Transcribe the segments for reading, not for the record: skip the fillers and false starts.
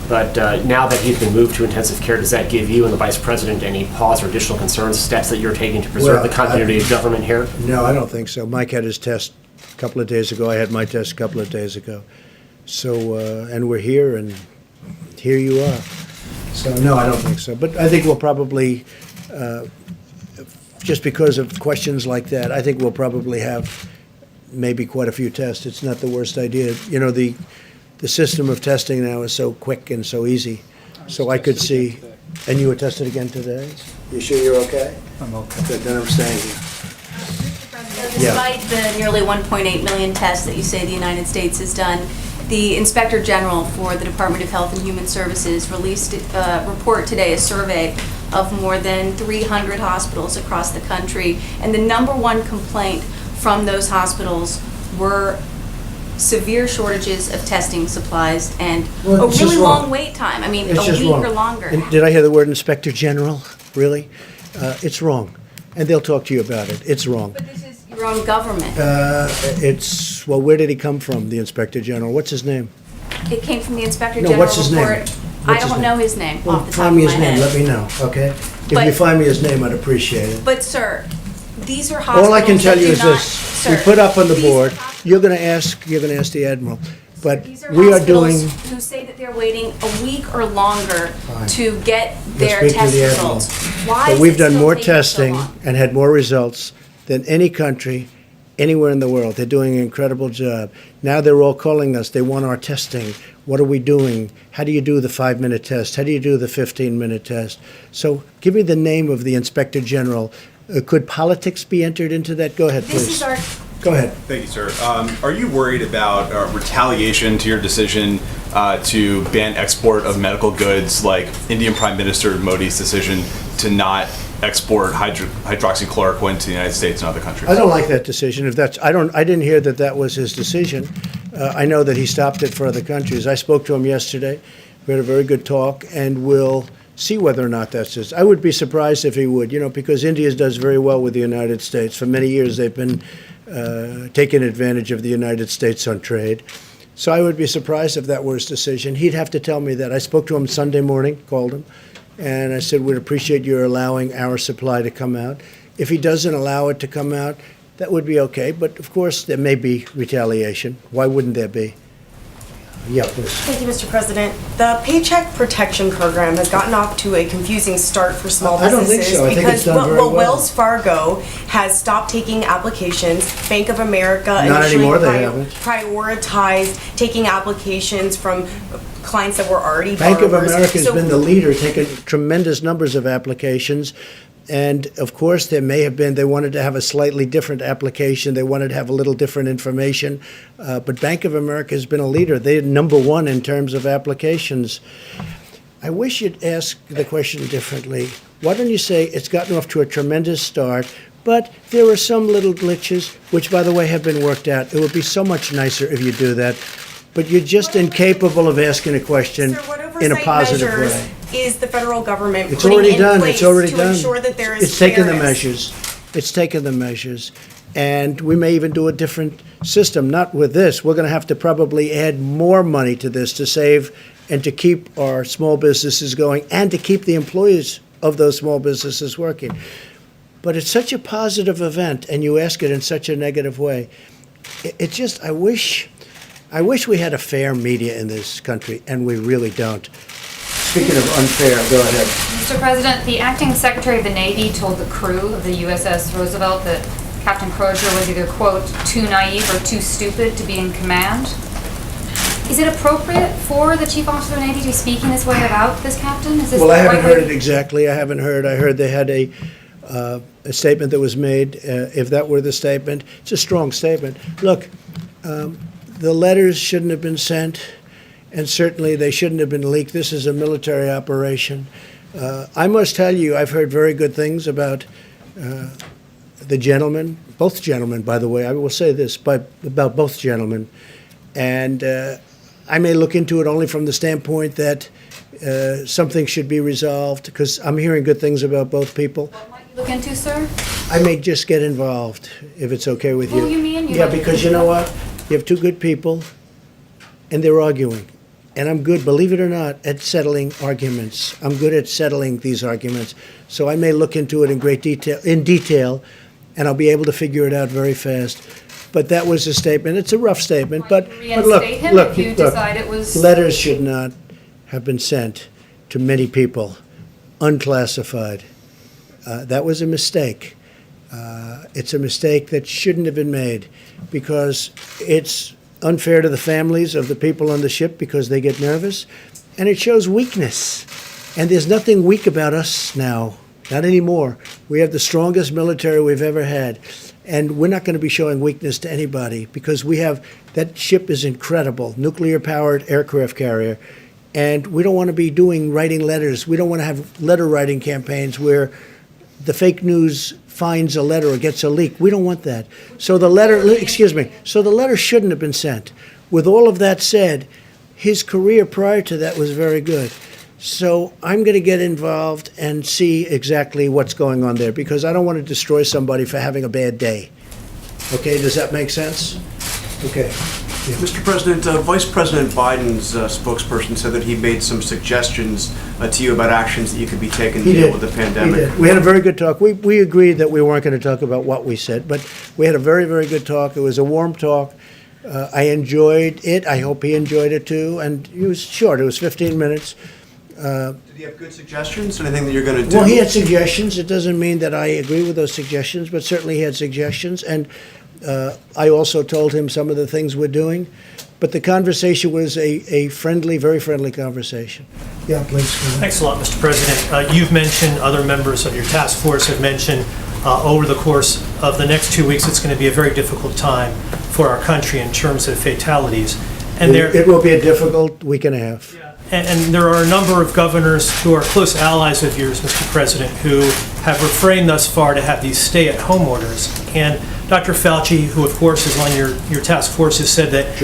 But now that he's been moved to intensive care, does that give you and the Vice President any pause or additional concerns, steps that you're taking to preserve the continuity of government here? No, I don't think so. Mike had his test a couple of days ago. I had my test a couple of days ago. So, and we're here, and here you are. So, no, I don't think so. But I think we'll probably, just because of questions like that, I think we'll probably have maybe quite a few tests. It's not the worst idea. You know, the system of testing now is so quick and so easy. So I could see, and you were tested again today? You sure you're okay? I'm okay. Good, then I'm staying here. Despite the nearly 1.8 million tests that you say the United States has done, the Inspector General for the Department of Health and Human Services released a report today, a survey of more than 300 hospitals across the country, and the #1 complaint from those hospitals were severe shortages of testing supplies and a really long wait time. I mean, a week or longer. And did I hear the word Inspector General? Really? It's wrong. And they'll talk to you about it. It's wrong. But this is your own government. Well, where did he come from, the Inspector General? What's his name? It came from the Inspector No, General what's his name? report. What's I his don't name? know his name Well, off the top find of me my his name, head. let me know, okay? If But- you find me his name, I'd appreciate it. But sir, these are hospitals. All I can tell you is that do not- this, we sir, put up on the these are board, hospitals- you're gonna ask the Admiral, but These are we are hospitals doing, who say that they're waiting a week or longer Fine. to get their speak to test the Admiral. results. Why but is we've it done still more taking so testing long? and had more results than any country anywhere in the world. They're doing an incredible job. Now they're all calling us, they want our testing. What are we doing? How do you do the 5-minute test? How do you do the 15-minute test? So give me the name of the Inspector General. Could politics be entered into that? Go ahead, This please. is our, Go ahead. Thank you, sir. Are you worried about retaliation to your decision to ban export of medical goods, like Indian Prime Minister Modi's decision to not export hydroxychloroquine to the United States and other countries? I don't like that decision. If that's, I didn't hear that that was his decision. I know that he stopped it for other countries. I spoke to him yesterday. We had a very good talk, and we'll see whether or not that's his. I would be surprised if he would, you know, because India does very well with the United States. For many years, they've been taking advantage of the United States on trade. So I would be surprised if that were his decision. He'd have to tell me that. I spoke to him Sunday morning, called him, and I said, we'd appreciate your allowing our supply to come out. If he doesn't allow it to come out, that would be okay. But of course, there may be retaliation. Why wouldn't there be? Yeah, please. Thank you, Mr. President. The Paycheck Protection Program has gotten off to a confusing start for small I don't businesses think so. I think it's done very well. Wells Fargo has stopped taking applications. Bank of America Not initially anymore, they haven't. prioritized taking applications from clients that were already Bank of borrowers. America has So- been the leader, taking tremendous numbers of applications. And of course, there may have been, they wanted to have a slightly different application. They wanted to have a little different information. But Bank of America has been a leader. They're #1 in terms of applications. I wish you'd ask the question differently. Why don't you say it's gotten off to a tremendous start, but there are some little glitches, which, by the way, have been worked out. It would be so much nicer if you do that. But you're just incapable of asking a question Sir, what in a oversight positive measures way. is the federal government It's putting already in done. place It's already to done. ensure that there is It's taken the fairness? measures. It's taken the measures. And we may even do a different system, not with this. We're going to have to probably add more money to this to save and to keep our small businesses going and to keep the employees of those small businesses working. But it's such a positive event, and you ask it in such a negative way. It just, I wish we had a fair media in this country, and we really don't. Speaking of unfair, go ahead. Mr. President, the acting Secretary of the Navy told the crew of the USS Roosevelt that Captain Crozier was either, quote, too naive or too stupid to be in command. Is it appropriate for the Chief Officer of the Navy to be speaking this way about this captain? Is this Well, I the haven't right way- heard it exactly. I haven't heard. I heard they had a statement that was made. If that were the statement, it's a strong statement. Look, the letters shouldn't have been sent, and certainly they shouldn't have been leaked. This is a military operation. I must tell you, I've heard very good things about the gentlemen, both gentlemen, by the way. I will say this about both gentlemen. And I may look into it only from the standpoint that something should be resolved, because I'm hearing good things about both people. What might you look into, sir? I may just get involved, if it's okay with you. What do you mean? Yeah, because you know what? You have two good people, and they're arguing. And I'm good, believe it or not, at settling arguments. I'm good at settling these arguments. So I may look into it in detail, and I'll be able to figure it out very fast. But that was a statement. It's a rough statement, but look, Reinstate him if you decide it was. letters should not have been sent to many people, unclassified. That was a mistake. It's a mistake that shouldn't have been made because it's unfair to the families of the people on the ship because they get nervous, and it shows weakness. And there's nothing weak about us now, not anymore. We have the strongest military we've ever had, and we're not going to be showing weakness to anybody because that ship is incredible, nuclear-powered aircraft carrier, and we don't want to be writing letters. We don't want to have letter-writing campaigns where the fake news finds a letter or gets a leak. We don't want that. So the letter shouldn't have been sent. With all of that said, his career prior to that was very good. So I'm going to get involved and see exactly what's going on there because I don't want to destroy somebody for having a bad day. Okay, does that make sense? Okay. Yeah. Mr. President, Vice President Biden's spokesperson said that he made some suggestions to you about actions that you could be taken to deal with the pandemic. He did. We had a very good talk. We agreed that we weren't going to talk about what we said, but we had a very, very good talk. It was a warm talk. I enjoyed it. I hope he enjoyed it too. And it was short. It was 15 minutes. Did he have good suggestions? Anything that you're going to do? Well, he had suggestions. It doesn't mean that I agree with those suggestions, but certainly he had suggestions. And I also told him some of the things we're doing. But the conversation was a friendly, very friendly conversation. Yeah, please. Thanks a lot, Mr. President. You've mentioned, other members of your task force have mentioned, over the course of the next 2 weeks, it's going to be a very difficult time for our country in terms of fatalities. And it will be a difficult week and a half. And there are a number of governors who are close allies of yours, Mr. President, who have refrained thus far to have these stay-at-home orders. And Dr. Fauci, who of course is on your task force, has said that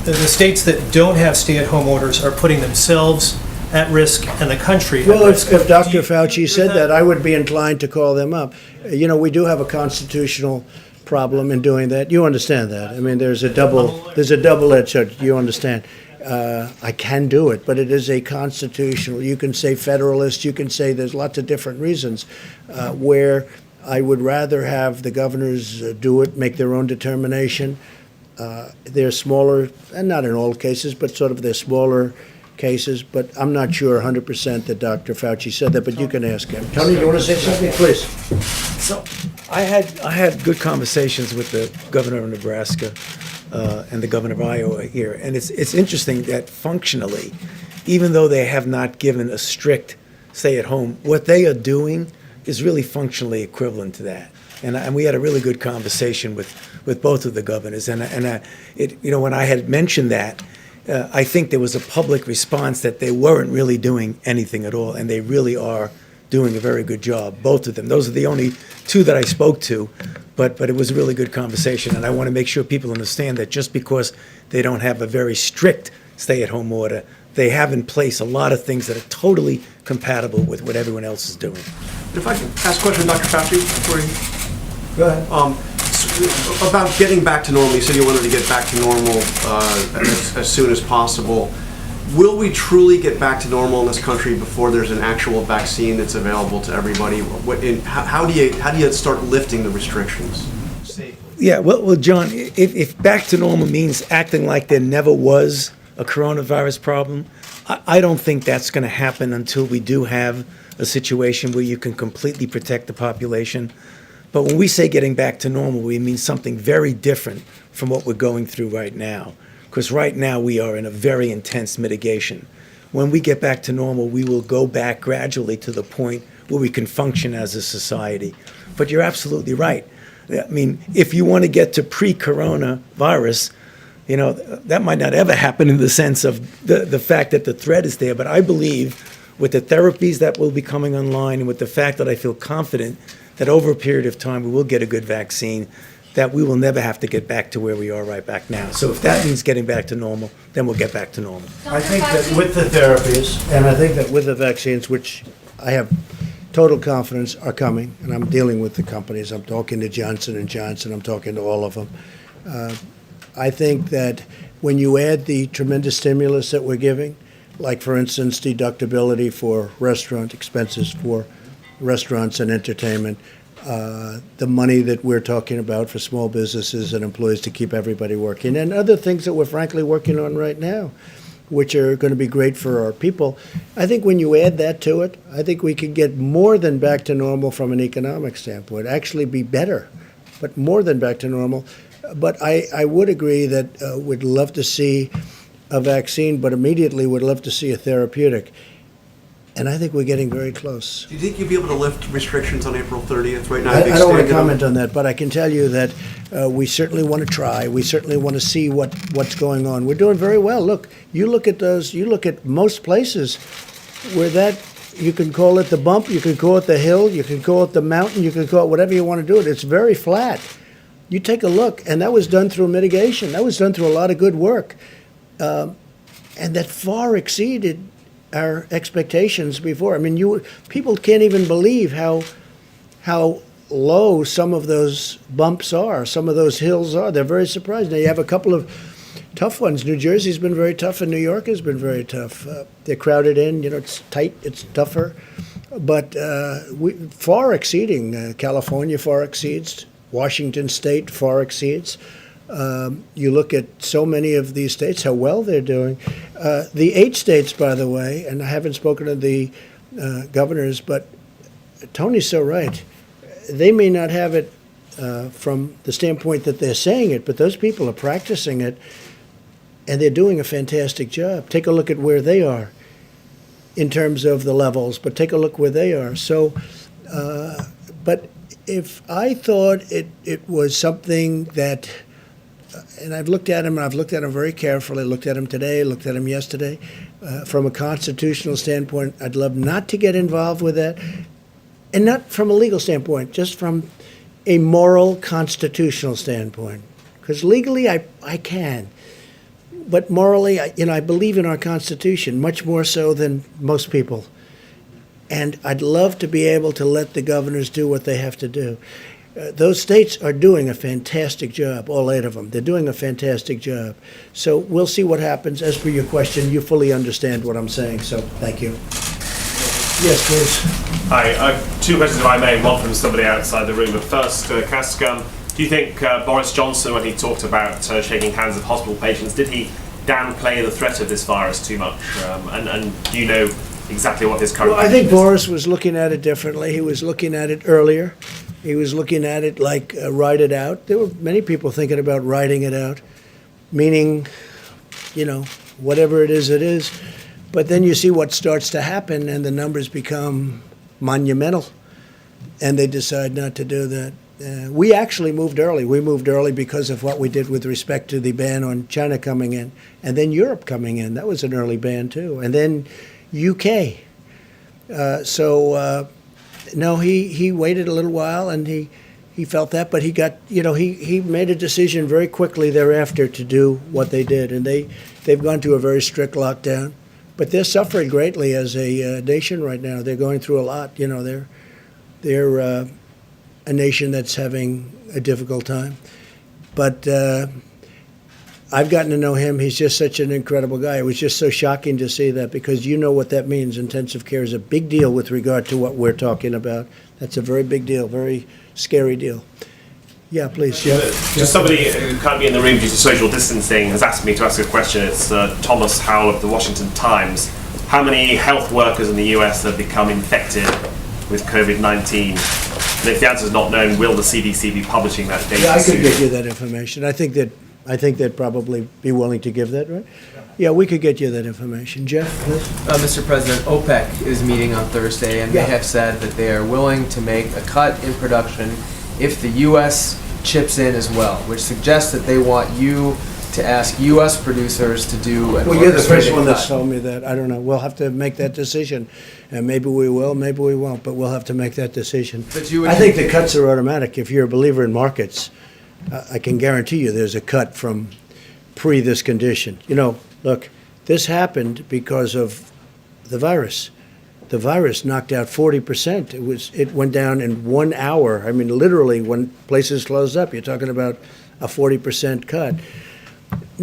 the states that don't have stay-at-home orders are putting themselves at risk and the country Well, at risk. if Dr. Fauci said that, I would be inclined to call them up. You know, we do have a constitutional problem in doing that. You understand that. I mean, there's a double-edged sword. You understand. I can do it, but it is a constitutional. You can say federalist. You can say there's lots of different reasons where I would rather have the governors do it, make their own determination. They're smaller, and not in all cases, but sort of they're smaller cases. But I'm not sure 100% that Dr. Fauci said that, but you can ask him. Tony, you want to say something? Please. So I had good conversations with the governor of Nebraska and the governor of Iowa here, and it's interesting that functionally, even though they have not given a strict stay-at-home, what they are doing is really functionally equivalent to that. And we had a really good conversation with both of the governors, and when I had mentioned that, I think there was a public response that they weren't really doing anything at all, and they really are doing a very good job, both of them. Those are the only two that I spoke to, but it was a really good conversation, and I want to make sure people understand that just because they don't have a very strict stay-at-home order, they have in place a lot of things that are totally compatible with what everyone else is doing. If I can ask a question, Dr. Fauci, before you... Go ahead. About getting back to normal, you said you wanted to get back to normal as soon as possible. Will we truly get back to normal in this country before there's an actual vaccine that's available to everybody? How do you start lifting the restrictions safely? Yeah, well, John, if back to normal means acting like there never was a coronavirus problem, I don't think that's going to happen until we do have a situation where you can completely protect the population. But when we say getting back to normal, we mean something very different from what we're going through right now. Because right now we are in a very intense mitigation. When we get back to normal, we will go back gradually to the point where we can function as a society. But you're absolutely right. I mean, if you want to get to pre-coronavirus, that might not ever happen in the sense of the fact that the threat is there. But I believe with the therapies that will be coming online and with the fact that I feel confident that over a period of time we will get a good vaccine, that we will never have to get back to where we are right back now. So if that means getting back to normal, then we'll get back to normal. I think that with the therapies, and I think that with the vaccines, which I have total confidence are coming, and I'm dealing with the companies. I'm talking to Johnson & Johnson. I'm talking to all of them. I think that when you add the tremendous stimulus that we're giving, like, for instance, deductibility for restaurant expenses for restaurants and entertainment, the money that we're talking about for small businesses and employees to keep everybody working, and other things that we're frankly working on right now, which are going to be great for our people. I think when you add that to it, I think we could get more than back to normal from an economic standpoint, actually be better, but more than back to normal. But I would agree that we'd love to see a vaccine, but immediately would love to see a therapeutic. And I think we're getting very close. Do you think you'll be able to lift restrictions on April 30th right now? I don't want to comment on that, but I can tell you that we certainly want to try. We certainly want to see what's going on. We're doing very well. Look, you look at most places where that, you can call it the bump, you can call it the hill, you can call it the mountain, you can call it whatever you want to do it. It's very flat. You take a look, and that was done through mitigation. That was done through a lot of good work. And that far exceeded our expectations before. I mean, people can't even believe how low some of those bumps are, some of those hills are. They're very surprised. Now, you have a couple of tough ones. New Jersey's been very tough, and New York has been very tough. They're crowded in, it's tight, it's tougher. But far exceeding, California far exceeds, Washington State far exceeds. You look at so many of these states, how well they're doing. The 8 states, by the way, and I haven't spoken to the governors, but Tony's so right. They may not have it from the standpoint that they're saying it, but those people are practicing it, and they're doing a fantastic job. Take a look at where they are in terms of the levels, but take a look where they are. So, but if I thought it was something that, and I've looked at him very carefully, looked at him today, looked at him yesterday. From a constitutional standpoint, I'd love not to get involved with that. And not from a legal standpoint, just from a moral, constitutional standpoint. Because legally, I can. But morally, I believe in our Constitution, much more so than most people. And I'd love to be able to let the governors do what they have to do. Those states are doing a fantastic job, all 8 of them. They're doing a fantastic job. So we'll see what happens. As for your question, you fully understand what I'm saying, so thank you. Yes, please. Hi, 2 questions if I may, one from somebody outside the room. But first, can I ask, do you think Boris Johnson, when he talked about shaking hands with hospital patients, did he downplay the threat of this virus too much? And do you know exactly what his current Well, I think position is? Boris was looking at it differently. He was looking at it earlier. He was looking at it like ride it out. There were many people thinking about riding it out, meaning, whatever it is. But then you see what starts to happen, and the numbers become monumental, and they decide not to do that. We actually moved early. We moved early because of what we did with respect to the ban on China coming in, and then Europe coming in. That was an early ban, too. And then UK. No, he waited a little while, and he felt that, but he got, he made a decision very quickly thereafter to do what they did, and they've gone to a very strict lockdown. But they're suffering greatly as a nation right now. They're going through a lot. They're a nation that's having a difficult time. But I've gotten to know him. He's just such an incredible guy. It was just so shocking to see that, because you know what that means. Intensive care is a big deal with regard to what we're talking about. That's a very big deal, very scary deal. Yeah, please, Jeff. Just somebody who can't be in the room due to social distancing has asked me to ask a question. It's Thomas Howell of the Washington Times. How many health workers in the US have become infected with COVID-19? And if the answer is not known, will the CDC be publishing that data Yeah, I soon? could get you that information. I think they'd probably be willing to give that, right? Yeah, we could get you that information. Jeff, please. Mr. President, OPEC is meeting on Thursday, and Yeah. they have said that they are willing to make a cut in production if the U.S. chips in as well, which suggests that they want you to ask U.S. producers to do an Well, you're the first orchestrated one that's cut. told me that. I don't know. We'll have to make that decision. And maybe we will, maybe we won't, but we'll have to make that decision. But you would- I think the cuts are automatic. If you're a believer in markets, I can guarantee you there's a cut from pre this condition. Look, this happened because of the virus. The virus knocked out 40%. It went down in 1 hour. Literally, when places closed up, you're talking about a 40% cut.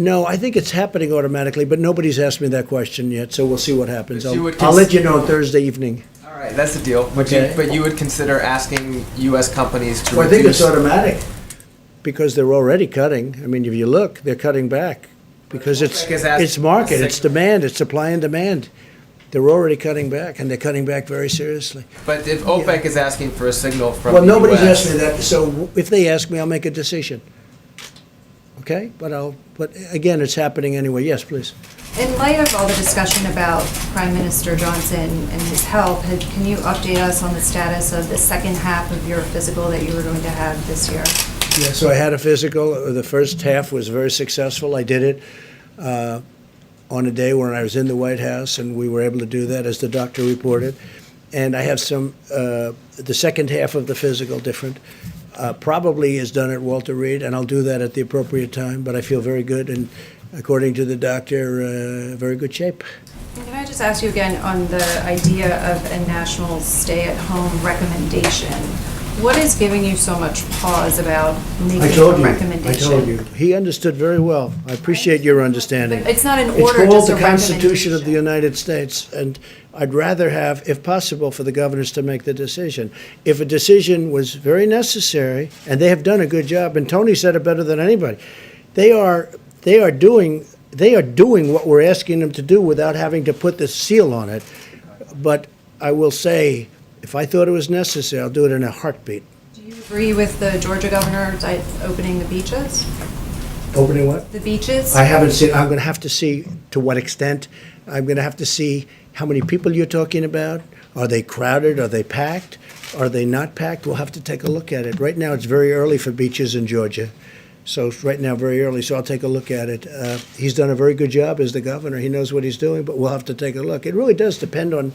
No, I think it's happening automatically, but nobody's asked me that question yet, so we'll see what happens. But you would I'll let you know on Thursday evening. All right, that's the deal. Okay. But you would consider asking U.S. companies to Well, I think it's reduce. automatic, because they're already cutting. I mean, if you look, they're cutting back, because OPEC is asking it's market, for it's demand, it's supply and demand. They're already cutting back, and they're cutting back very seriously. But if OPEC is asking for a signal from Well, the nobody's US, asked me that, so if they ask me, I'll make a decision. Okay? But again, it's happening anyway. Yes, please. In light of all the discussion about Prime Minister Johnson and his health, can you update us on the status of the second half of your physical that you were going to have this year? Yeah, so I had a physical. The first half was very successful. I did it on a day when I was in the White House, and we were able to do that, as the doctor reported. And I have some, the second half of the physical different. Probably is done at Walter Reed, and I'll do that at the appropriate time, but I feel very good, and according to the doctor, very good shape. And can I just ask you again on the idea of a national stay-at-home recommendation? What is giving you so much pause about making a recommendation? I told you. He understood very well. I appreciate your understanding. It's not an It's order, called just a the Constitution of the recommendation. United States, and I'd rather have, if possible, for the governors to make the decision. If a decision was very necessary, and they have done a good job, and Tony said it better than anybody, they are doing what we're asking them to do without having to put the seal on it. But I will say, if I thought it was necessary, I'll do it in a heartbeat. Do you agree with the Georgia governor opening the beaches? Opening what? The beaches? I haven't seen, I'm going to have to see to what extent. I'm going to have to see how many people you're talking about. Are they crowded? Are they packed? Are they not packed? We'll have to take a look at it. Right now, it's very early for beaches in Georgia. So it's right now, very early, so I'll take a look at it. He's done a very good job as the governor. He knows what he's doing, but we'll have to take a look. It really does depend on,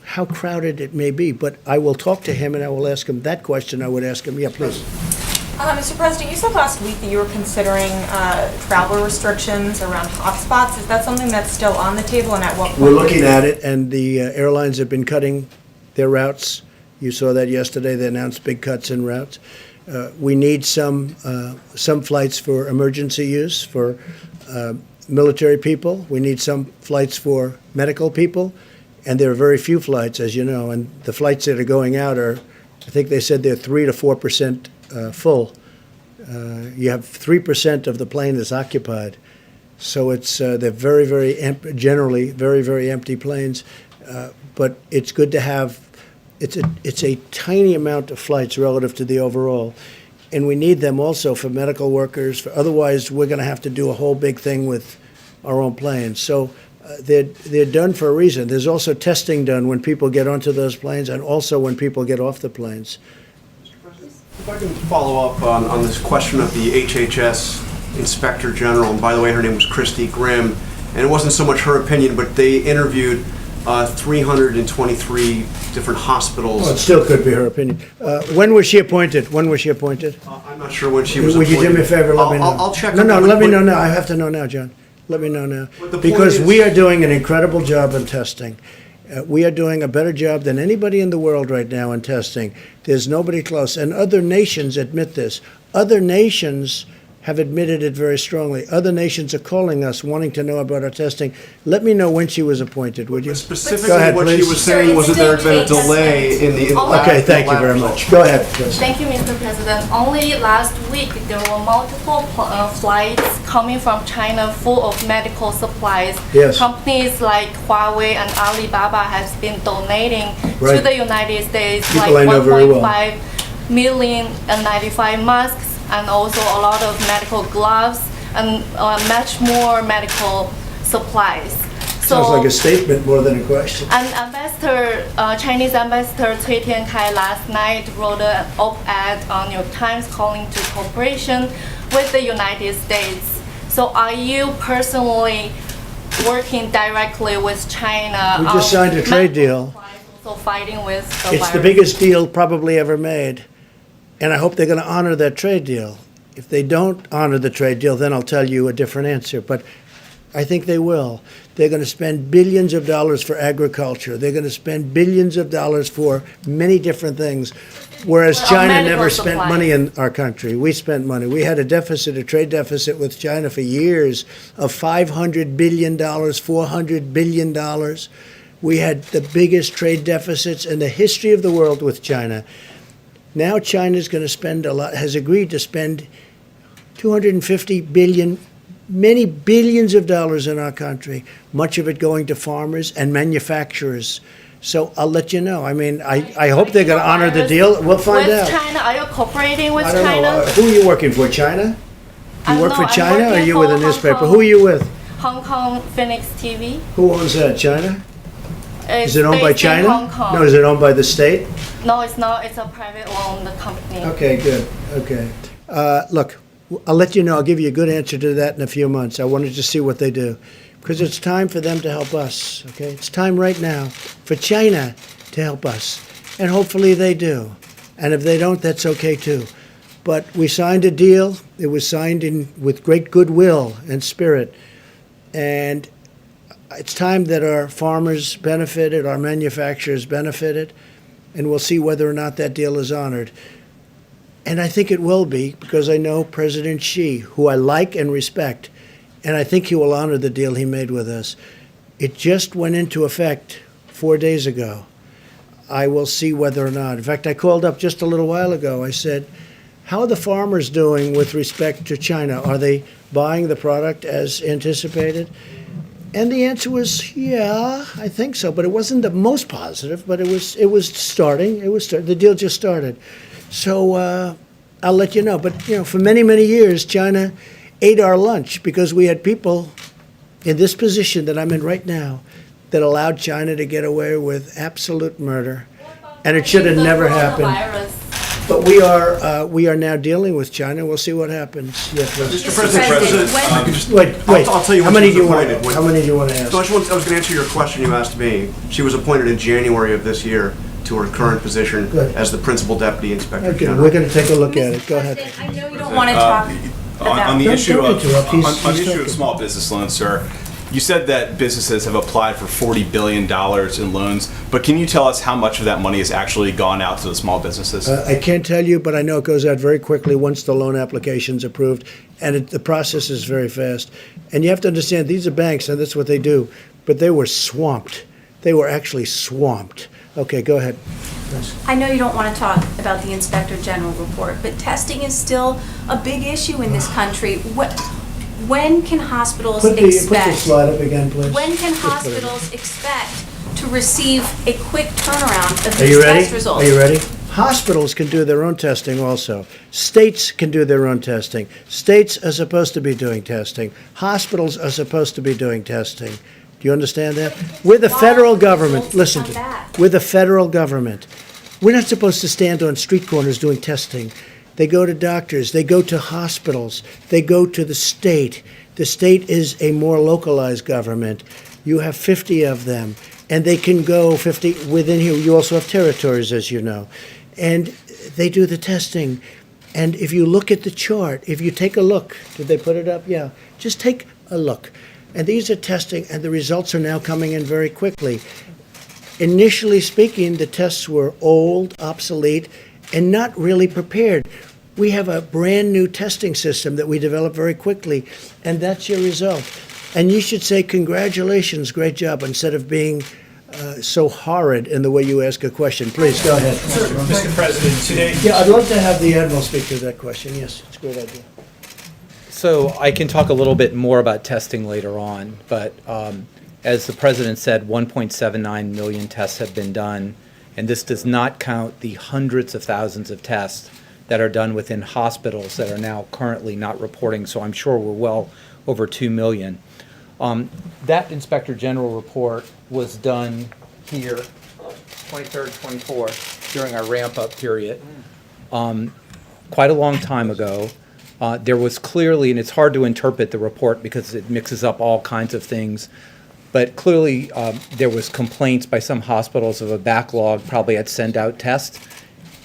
how crowded it may be. But I will talk to him, and I will ask him that question. I would ask him, yeah, please. Mr. President, you said last week that you were considering travel restrictions around hotspots. Is that something that's still on the table, and at what point? We're looking at it, and the airlines have been cutting their routes. You saw that yesterday. They announced big cuts in routes. We need some flights for emergency use for military people. We need some flights for medical people, and there are very few flights, as you know. And the flights that are going out are, I think they said they're 3 to 4% full. You have 3% of the plane is occupied, so they're very, very generally very, very empty planes. But it's good to have. It's a tiny amount of flights relative to the overall, and we need them also for medical workers. Otherwise, we're going to have to do a whole big thing with our own planes. So they're done for a reason. There's also testing done when people get onto those planes, and also when people get off the planes. If I can follow up on this question of the HHS Inspector General, and by the way, her name was Christy Grimm, and it wasn't so much her opinion, but they interviewed 323 different hospitals. Well, it still could be her opinion. When was she appointed? I'm not sure when she was Would appointed. you do me a favor? Let me know. I'll check. No, on no, that. let me know now. I have to know now, John. Let me know now. But the point Because is- we are doing an incredible job in testing. We are doing a better job than anybody in the world right now in testing. There's nobody close. And other nations admit this. Other nations have admitted it very strongly. Other nations are calling us, wanting to know about our testing. Let me know when she was appointed, would you? Specifically, Go ahead, what please. she was saying was that there had been a delay in the lab. Okay, thank you very much. Go ahead, Chris. Thank you, Mr. President. Only last week, there were multiple flights coming from China full of medical supplies. Yes. Companies like Huawei and Alibaba has been donating to Right. the United States People I know very well. 1.5 million N95 masks and also a lot of medical gloves and much more medical supplies. Sounds like a statement more than a question. And Chinese Ambassador Cui Tiankai last night wrote an op-ed on New York Times calling to cooperation with the United States. So are you personally working directly with China? We just signed a trade deal. Also fighting with the It's the virus? biggest deal probably ever made, and I hope they're going to honor that trade deal. If they don't honor the trade deal, then I'll tell you a different answer. But I think they will. They're going to spend billions of dollars for agriculture. They're going to spend billions of dollars for many different things, whereas Well, China medical never spent supplies. money in our country. We spent money. We had a deficit, a trade deficit with China for years of $500 billion, $400 billion. We had the biggest trade deficits in the history of the world with China. Now China's going to spend a lot, has agreed to spend $250 billion, many billions of dollars in our country, much of it going to farmers and manufacturers. So I'll let you know. I mean, I hope they're going to honor the deal. We'll find with out. China, are you cooperating with I don't China? know. Who are you working for? China? I You work know, for I'm China, or are working you with a for Hong newspaper? Kong. Who are you with? Hong Kong Phoenix TV. Who owns that? China? It's Is it owned by based in China? Hong Kong. No, is it owned by the state? No, it's not. It's a private owned company. Okay, good. Okay. Look, I'll let you know. I'll give you a good answer to that in a few months. I wanted to see what they do. Because it's time for them to help us, okay? It's time right now for China to help us. And hopefully they do. And if they don't, that's okay too. But we signed a deal. It was signed with great goodwill and spirit. And it's time that our farmers benefited, our manufacturers benefited, and we'll see whether or not that deal is honored. And I think it will be, because I know President Xi, who I like and respect, and I think he will honor the deal he made with us. It just went into effect 4 days ago. I will see whether or not. In fact, I called up just a little while ago. I said, how are the farmers doing with respect to China? Are they buying the product as anticipated? And the answer was, yeah, I think so. But it wasn't the most positive, but it was starting. The deal just started. So I'll let you know. But, you know, for many, many years, China ate our lunch because we had people in this position that I'm in right now that allowed China to get away with absolute murder. And it should have never happened. But we are now dealing with China. We'll see what happens. Yeah, please. Mr. President, Wait. I'll tell you How when many she do was you want? appointed. How many do you want to ask? So I was going to answer your question you asked me. She was appointed in January of this year to her current position Good. as the Principal Deputy Inspector Okay, General. we're going to take a look at it. Go ahead. I know you don't want to talk On the Don't- issue don't of interrupt. He's on the issue talking. of small business loans, sir, you said that businesses have applied for $40 billion in loans, but can you tell us how much of that money has actually gone out to the small businesses? I can't tell you, but I know it goes out very quickly once the loan application's approved, and the process is very fast. And you have to understand, these are banks, and that's what they do, but they were swamped. They were actually swamped. Okay, go ahead. I know you don't want to talk about the Inspector General report, but testing is still a big issue in this country. When can hospitals Put the expect? slide up again, please. When can Just put it in. hospitals expect to receive a quick turnaround of Are you these ready? test results? Are you ready? Hospitals can do their own testing also. States can do their own testing. States are supposed to be doing testing. Hospitals are supposed to be doing testing. Do you understand that? We're the federal government. Listen to me. We're the federal government. We're not supposed to stand on street corners doing testing. They go to doctors. They go to hospitals. They go to the state. The state is a more localized government. You have 50 of them, and they can go 50 within here. You also have territories, as you know. And they do the testing. And if you look at the chart, if you take a look, did they put it up? Yeah. Just take a look. And these are testing, and the results are now coming in very quickly. Initially speaking, the tests were old, obsolete, and not really prepared. We have a brand new testing system that we developed very quickly, and that's your result. And you should say, congratulations, great job, instead of being so horrid in the way you ask a question. Please, go ahead. Mr. President, today. Yeah, I'd love to have the Admiral speak to that question. Yes, it's a great idea. So I can talk a little bit more about testing later on, but as the President said, 1.79 million tests have been done, and this does not count the hundreds of thousands of tests that are done within hospitals that are now currently not reporting, so I'm sure we're well over 2 million. That Inspector General report was done here, 23rd, 24th, during our ramp-up period, quite a long time ago. There was clearly, and it's hard to interpret the report because it mixes up all kinds of things, but clearly there was complaints by some hospitals of a backlog, probably at send-out tests,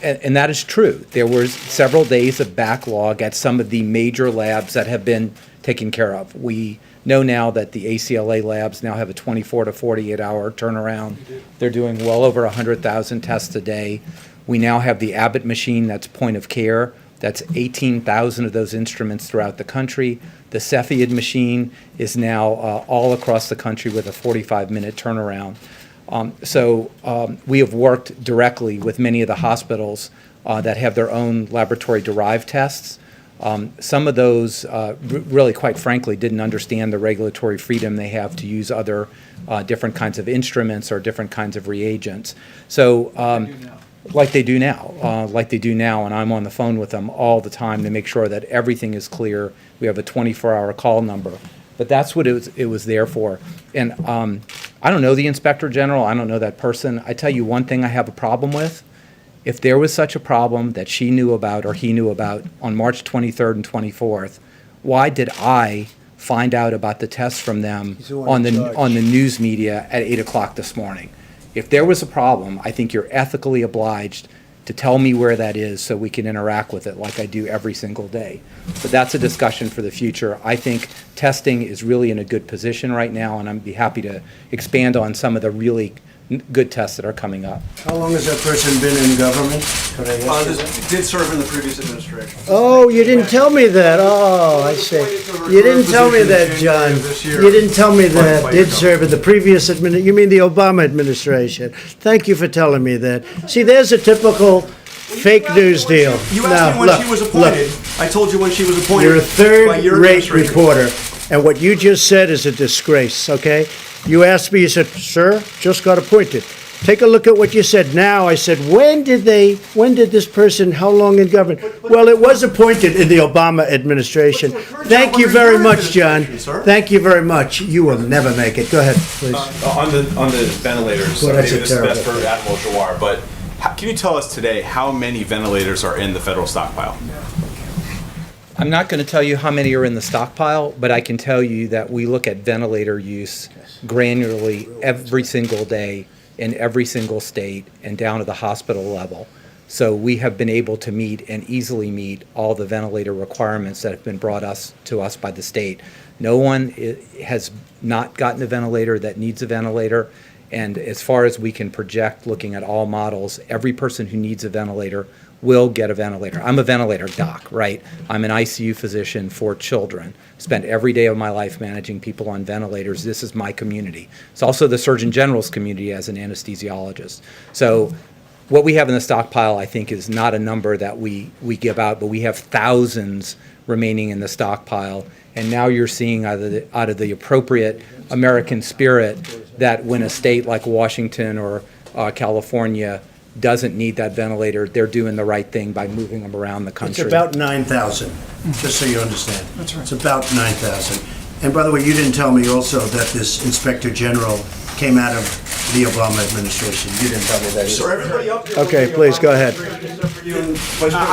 and that is true. There were several days of backlog at some of the major labs that have been taken care of. We know now that the ACLA labs now have a 24 to 48-hour turnaround. They're doing well over 100,000 tests a day. We now have the Abbott machine that's point of care. That's 18,000 of those instruments throughout the country. The Cepheid machine is now all across the country with a 45-minute turnaround. We have worked directly with many of the hospitals that have their own laboratory-derived tests. Some of those really, quite frankly, didn't understand the regulatory freedom they have to use other different kinds of instruments or different kinds of reagents. Like they do now, and I'm on the phone with them all the time to make sure that everything is clear. We have a 24-hour call number. But that's what it was there for. And I don't know the Inspector General. I don't know that person. I tell you one thing I have a problem with. If there was such a problem that she knew about or he knew about on March 23rd and 24th, why did I find out about the tests from them on the news media at 8 o'clock this morning? If there was a problem, I think you're ethically obliged to tell me where that is so we can interact with it like I do every single day. But that's a discussion for the future. I think testing is really in a good position right now, and I'd be happy to expand on some of the really good tests that are coming up. How long has that person been in government? Could I ask you that? Did serve in the previous administration. Oh, you didn't tell me that. Oh, I see. You didn't tell me that, John. You didn't tell me that. Did serve in the previous administration. You mean the Obama administration. Thank you for telling me that. See, there's a typical fake news deal. You asked me when she was appointed. I told you when she was appointed. You're a by your third-rate administration. reporter, and what you just said is a disgrace, okay? You asked me, you said, sir, just got appointed. Take a look at what you said now. I said, when did this person, how long in government? Well, it was appointed in the Obama administration. Thank you very much, John. Thank you very much. You will never make it. Go ahead, please. On the ventilators, Well, that's maybe a this is best terrible for Admiral Jawar, but can you tell us today how many ventilators are in the federal stockpile? I'm not going to tell you how many are in the stockpile, but I can tell you that we look at ventilator use granularly every single day in every single state and down to the hospital level. So we have been able to meet and easily meet all the ventilator requirements that have been brought to us by the state. No one has not gotten a ventilator that needs a ventilator. And as far as we can project, looking at all models, every person who needs a ventilator will get a ventilator. I'm a ventilator doc, right? I'm an ICU physician for children. Spent every day of my life managing people on ventilators. This is my community. It's also the Surgeon General's community as an anesthesiologist. So what we have in the stockpile, I think, is not a number that we give out, but we have thousands remaining in the stockpile. And now you're seeing out of the appropriate American spirit that when a state like Washington or California doesn't need that ventilator, they're doing the right thing by moving them around the country. It's about 9,000, just so you understand. That's right. It's about 9,000. And by the way, you didn't tell me also that this Inspector General came out of the Obama administration. You didn't tell me that either. Okay, please, go ahead.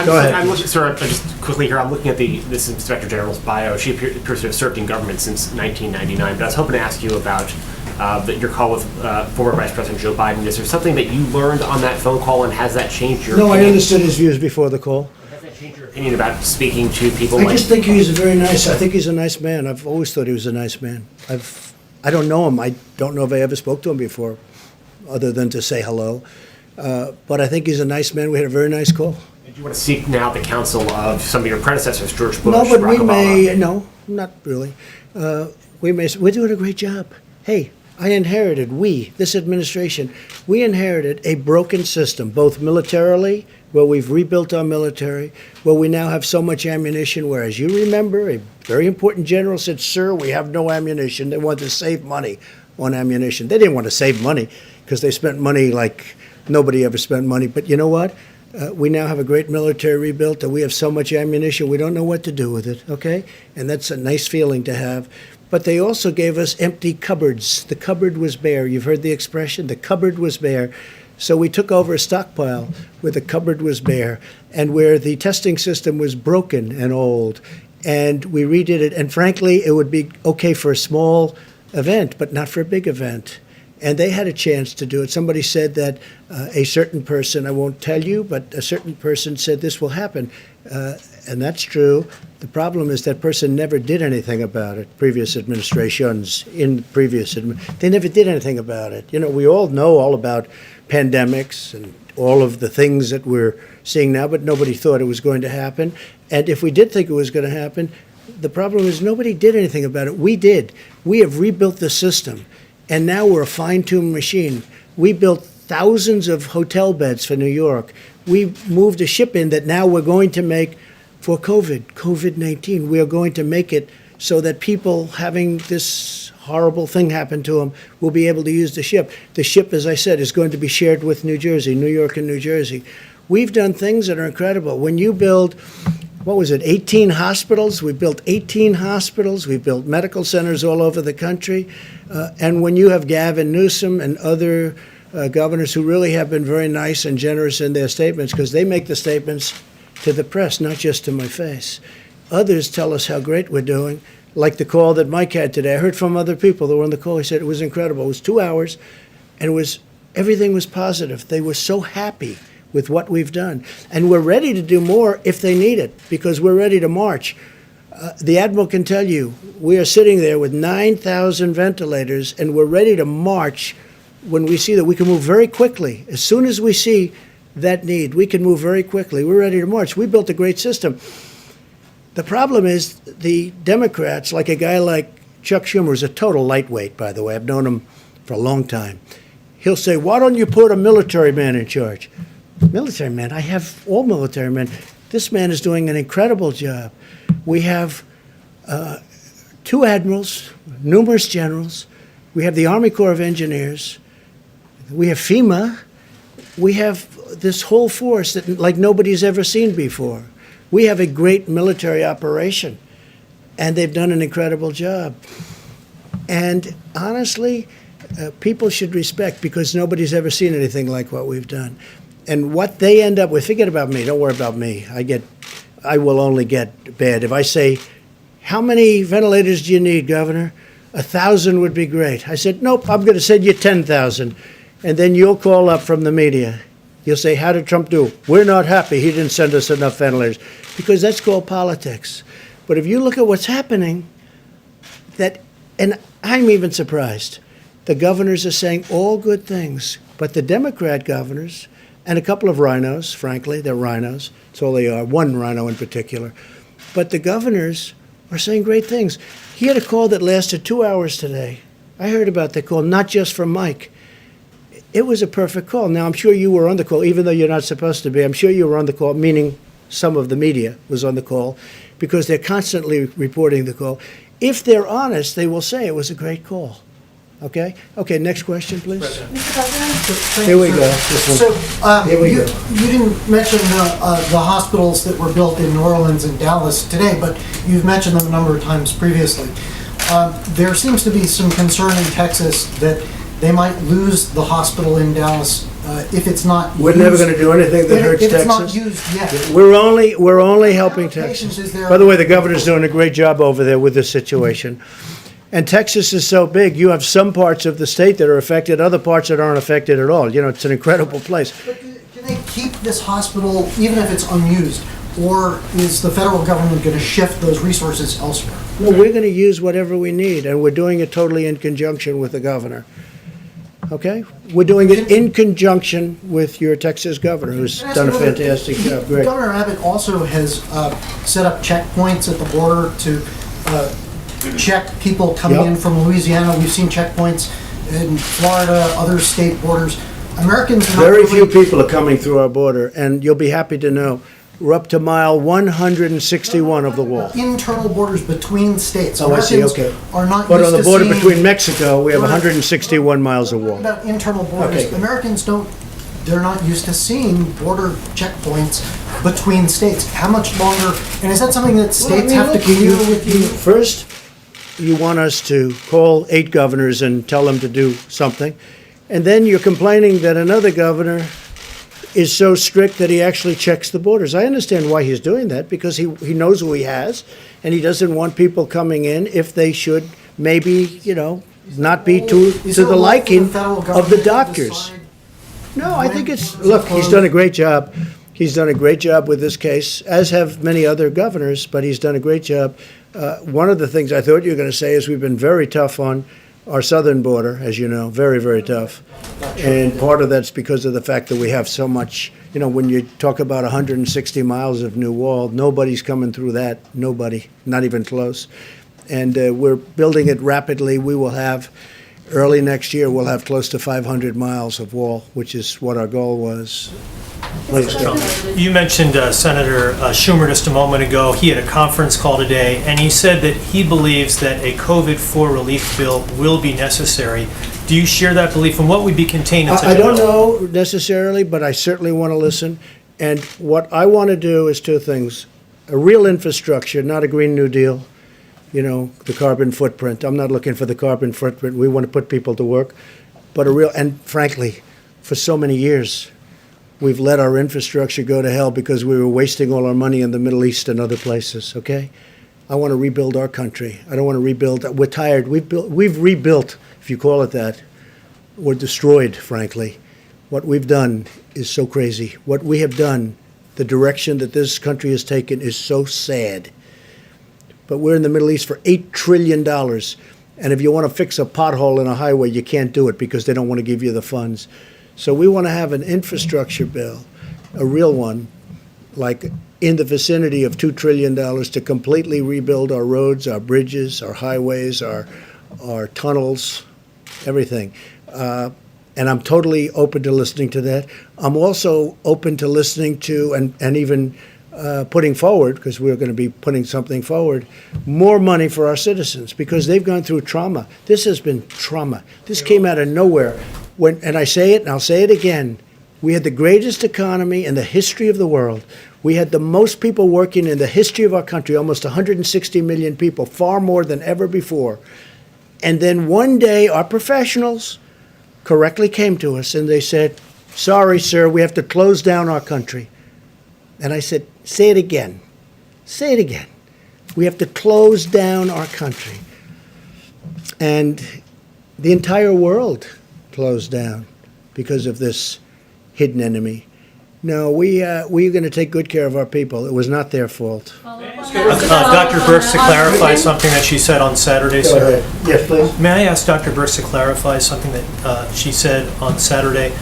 Go ahead. I'm looking, sir, just quickly here, I'm looking at this Inspector General's bio. She appears to have served in government since 1999, but I was hoping to ask you about your call with former Vice President Joe Biden. Is there something that you learned on that phone call, and has that changed your opinion? No, I understood his views before the call. Has that changed your opinion about speaking to people I just think he's I think he's a nice man. I've always thought he was a nice man. I don't know him. I don't know if I ever spoke to him before, other than to say hello. But I think he's a nice man. We had a very nice call. Do you want to seek now the counsel of some of your predecessors, George Bush, No, but Barack Obama? no, not really. We're doing a great job. Hey, this administration, we inherited a broken system, both militarily, where we've rebuilt our military, where we now have so much ammunition, where, as you remember, a very important general said, sir, we have no ammunition. They want to save money on ammunition. They didn't want to save money because they spent money like nobody ever spent money. But you know what? We now have a great military rebuilt, and we have so much ammunition, we don't know what to do with it, okay? And that's a nice feeling to have. But they also gave us empty cupboards. The cupboard was bare. You've heard the expression, the cupboard was bare. So we took over a stockpile where the cupboard was bare and where the testing system was broken and old. And we redid it. And frankly, it would be okay for a small event, but not for a big event. And they had a chance to do it. Somebody said that a certain person, I won't tell you, but a certain person said this will happen. And that's true. The problem is that person never did anything about it. Previous administrations, they never did anything about it. You know, we all know all about pandemics and all of the things that we're seeing now, but nobody thought it was going to happen. And if we did think it was going to happen, the problem is nobody did anything about it. We did. We have rebuilt the system, and now we're a fine-tuned machine. We built thousands of hotel beds for New York. We moved a ship in that now we're going to make for COVID-19. We are going to make it so that people having this horrible thing happen to them will be able to use the ship. The ship, as I said, is going to be shared with New Jersey, New York and New Jersey. We've done things that are incredible. When you build, 18 hospitals? We built 18 hospitals. We built medical centers all over the country. And when you have Gavin Newsom and other governors who really have been very nice and generous in their statements, because they make the statements to the press, not just to my face. Others tell us how great we're doing, like the call that Mike had today. I heard from other people that were on the call. He said it was incredible. It was 2 hours, and everything was positive. They were so happy with what we've done. And we're ready to do more if they need it, because we're ready to march. The Admiral can tell you, we are sitting there with 9,000 ventilators, and we're ready to march when we see that we can move very quickly. As soon as we see that need, we can move very quickly. We're ready to march. We built a great system. The problem is the Democrats, like a guy like Chuck Schumer, who's a total lightweight, by the way. I've known him for a long time. He'll say, why don't you put a military man in charge? Military man? I have all military men. This man is doing an incredible job. We have 2 admirals, numerous generals. We have the Army Corps of Engineers. We have FEMA. We have this whole force that like nobody's ever seen before. We have a great military operation, and they've done an incredible job. And honestly, people should respect, because nobody's ever seen anything like what we've done. And what they end up with, forget about me, don't worry about me. I will only get bad. If I say, how many ventilators do you need, Governor? 1,000 would be great. I said, nope, I'm going to send you 10,000. And then you'll call up from the media. You'll say, how did Trump do? We're not happy he didn't send us enough ventilators. Because that's called politics. But if you look at what's happening, and I'm even surprised, the governors are saying all good things, but the Democrat governors, and a couple of rhinos, frankly, they're rhinos, that's all they are, one rhino in particular, but the governors are saying great things. He had a call that lasted 2 hours today. I heard about the call, not just from Mike. It was a perfect call. Now, I'm sure you were on the call, even though you're not supposed to be. I'm sure you were on the call, meaning some of the media was on the call, because they're constantly reporting the call. If they're honest, they will say it was a great call. Okay? Okay, next question, please. Mr. President? Here we go. This one. Here we go. You didn't mention the hospitals that were built in New Orleans and Dallas today, but you've mentioned them a number of times previously. There seems to be some concern in Texas that they might lose the hospital in Dallas if it's not We're never going to do anything that hurts Texas. If it's not used yet. We're only helping Texas. By the way, the governor's doing a great job over there with this situation. And Texas is so big, you have some parts of the state that are affected, other parts that aren't affected at all. You know, it's an incredible place. But can they keep this hospital even if it's unused? Or is the federal government going to shift those resources elsewhere? No, we're going to use whatever we need, and we're doing it totally in conjunction with the governor. Okay? We're doing it in conjunction with your Texas governor, who's done a fantastic job. Great. Governor Abbott also has set up checkpoints at the border to check people coming in from Louisiana. We've seen checkpoints in Florida, other state borders. Americans are not Very really, few people are coming through our border, and you'll be happy to know we're up to mile 161 of the wall. Internal borders between states. Oh, I see, okay. Are not But used on the to border seeing- between Mexico, we have 161 miles of wall. About internal borders. Okay. Americans they're not used to seeing border checkpoints between states. How much longer, and is that something that states have to continue with you? First, you want us to call 8 governors and tell them to do something. And then you're complaining that another governor is so strict that he actually checks the borders. I understand why he's doing that, because he knows who he has, and he doesn't want people coming in if they should maybe, not be to Is there the a role for liking federal of the government to doctors. decide No, I think when it's, to look, he's close? done a great job. He's done a great job with this case, as have many other governors, but he's done a great job. One of the things I thought you were going to say is we've been very tough on our southern border, as you know, very, very tough. And part of that's because of the fact that we have so much, when you talk about 160 miles of new wall, nobody's coming through that, nobody, not even close. And we're building it rapidly. We will have, early next year, we'll have close to 500 miles of wall, which is what our goal was. Please, Joe. You mentioned Senator Schumer just a moment ago. He had a conference call today, and he said that he believes that a COVID-4 relief bill will be necessary. Do you share that belief, and what would be contained in such a bill? I don't know necessarily, but I certainly want to listen. And what I want to do is two things. A real infrastructure, not a Green New Deal, the carbon footprint. I'm not looking for the carbon footprint. We want to put people to work. But and frankly, for so many years, we've let our infrastructure go to hell because we were wasting all our money in the Middle East and other places, okay? I want to rebuild our country. I don't want to rebuild. We're tired. We've rebuilt, if you call it that. We're destroyed, frankly. What we've done is so crazy. What we have done, the direction that this country has taken is so sad. But we're in the Middle East for $8 trillion. And if you want to fix a pothole in a highway, you can't do it because they don't want to give you the funds. So we want to have an infrastructure bill, a real one, like in the vicinity of $2 trillion to completely rebuild our roads, our bridges, our highways, our tunnels, everything. And I'm totally open to listening to that. I'm also open to listening to and even putting forward, because we're going to be putting something forward, more money for our citizens because they've gone through trauma. This has been trauma. This came out of nowhere. And I say it, and I'll say it again, we had the greatest economy in the history of the world. We had the most people working in the history of our country, almost 160 million people, far more than ever before. And then one day, our professionals correctly came to us and they said, sorry, sir, we have to close down our country. And I said, say it again. Say it again. We have to close down our country. And the entire world closed down because of this hidden enemy. No, we're going to take good care of our people. It was not their fault. Dr. Birx to clarify something that she said on Saturday. Go ahead. Yes, please. May I ask Dr. Birx to clarify something that she said on Saturday?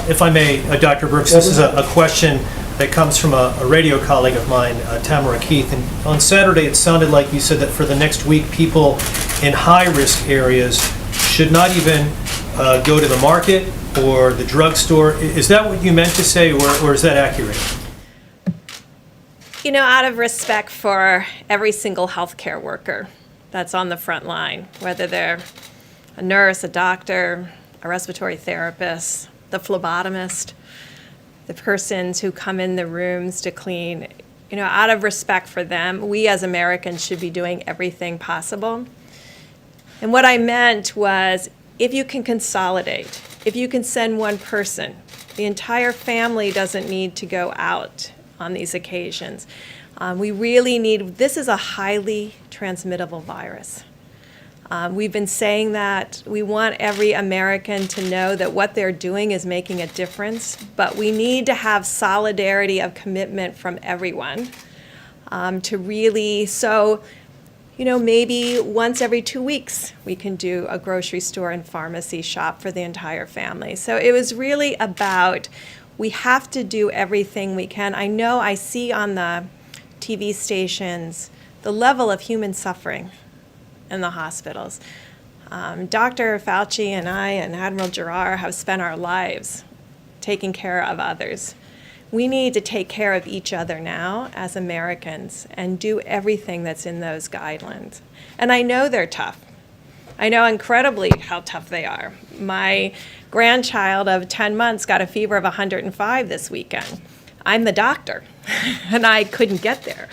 If I may, Dr. Birx, this is a question that comes from a radio colleague of mine, Tamara Keith. And on Saturday, it sounded like you said that for the next week, people in high-risk areas should not even go to the market or the drugstore. Is that what you meant to say, or is that accurate? Out of respect for every single healthcare worker that's on the front line, whether they're a nurse, a doctor, a respiratory therapist, the phlebotomist, the persons who come in the rooms to clean, out of respect for them, we as Americans should be doing everything possible. And what I meant was, if you can consolidate, if you can send one person, the entire family doesn't need to go out on these occasions. We really need, this is a highly transmittable virus. We've been saying that we want every American to know that what they're doing is making a difference, but we need to have solidarity of commitment from everyone to really, maybe once every 2 weeks we can do a grocery store and pharmacy shop for the entire family. So it was really about, we have to do everything we can. I know I see on the TV stations the level of human suffering in the hospitals. Dr. Fauci and I and Admiral Giroir have spent our lives taking care of others. We need to take care of each other now as Americans and do everything that's in those guidelines. And I know they're tough. I know incredibly how tough they are. My grandchild of 10 months got a fever of 105 this weekend. I'm the doctor, and I couldn't get there.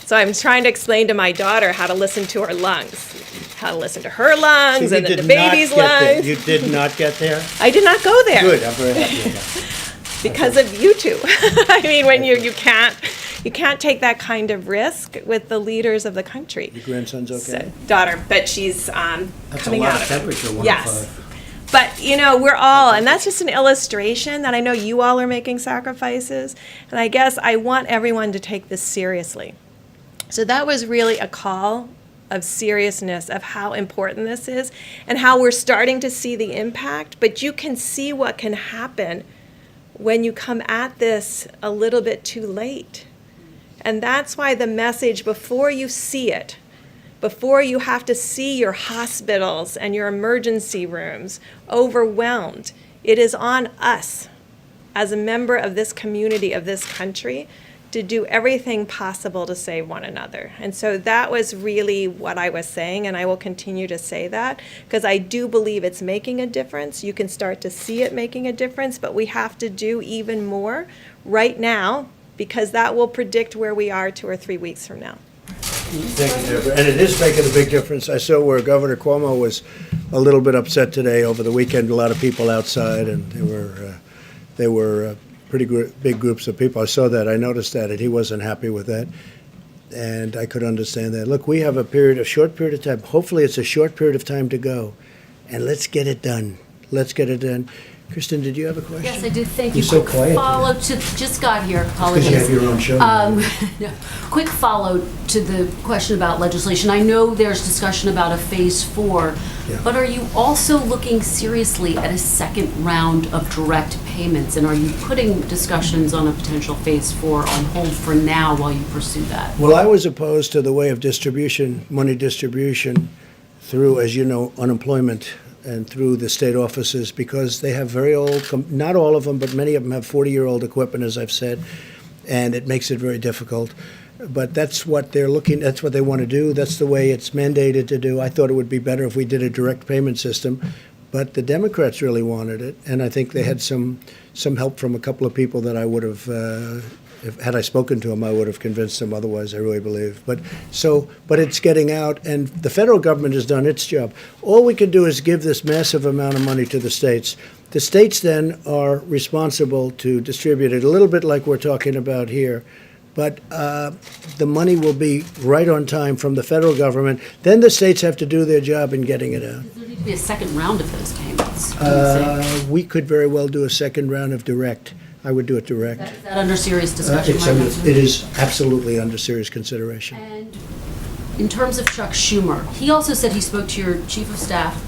So I'm trying to explain to my daughter how to listen to her lungs, how to listen to her lungs, So and then the baby's lungs. You did not get there? I did not go there. Good, I'm very happy with that. Because of you two. When you can't you can't take that kind of risk with the leaders of the country. Your grandson's okay? Daughter, but she's That's coming a lot out of temperature, 105. Yes. But, you know, we're all, and that's just an illustration that I know you all are making sacrifices, and I guess I want everyone to take this seriously. So that was really a call of seriousness of how important this is and how we're starting to see the impact, but you can see what can happen when you come at this a little bit too late. And that's why the message, before you see it, before you have to see your hospitals and your emergency rooms overwhelmed, it is on us as a member of this community, of this country, to do everything possible to save one another. And so that was really what I was saying, and I will continue to say that, because I do believe it's making a difference. You can start to see it making a difference, but we have to do even more right now, because that will predict where we are 2 or 3 weeks from now. Thank you, Deborah. And it is making a big difference. I saw where Governor Cuomo was a little bit upset today over the weekend. A lot of people outside, and they were pretty big groups of people. I saw that. I noticed that, and he wasn't happy with that. And I could understand that. Look, we have a short period of time. Hopefully, it's a short period of time to go, and let's get it done. Let's get it done. Kristen, did you have a question? Yes, I did. Thank You're you. so Quick quiet. follow to, just got here, apologies. Because you have your own show. No. Quick follow to the question about legislation. I know there's discussion about a phase 4, but are you also looking seriously at a second round of direct payments? And are you putting discussions on a potential phase 4 on hold for now while you pursue that? Well, I was opposed to the way of distribution, money distribution, through, as you know, unemployment and through the state offices, because they have very old, not all of them, but many of them have 40-year-old equipment, as I've said, and it makes it very difficult. But that's what that's what they want to do. That's the way it's mandated to do. I thought it would be better if we did a direct payment system, but the Democrats really wanted it, and I think they had some help from a couple of people that I would have, had I spoken to them, I would have convinced them otherwise, I really believe. But it's getting out, and the federal government has done its job. All we can do is give this massive amount of money to the states. The states then are responsible to distribute it, a little bit like we're talking about here. But the money will be right on time from the federal government. Then the states have to do their job in getting it out. Does there need to be a second round of those payments? We could very well do a second round of direct. I would do it direct. Is that under serious discussion? It is absolutely under serious consideration. And in terms of Chuck Schumer, he also said he spoke to your chief of staff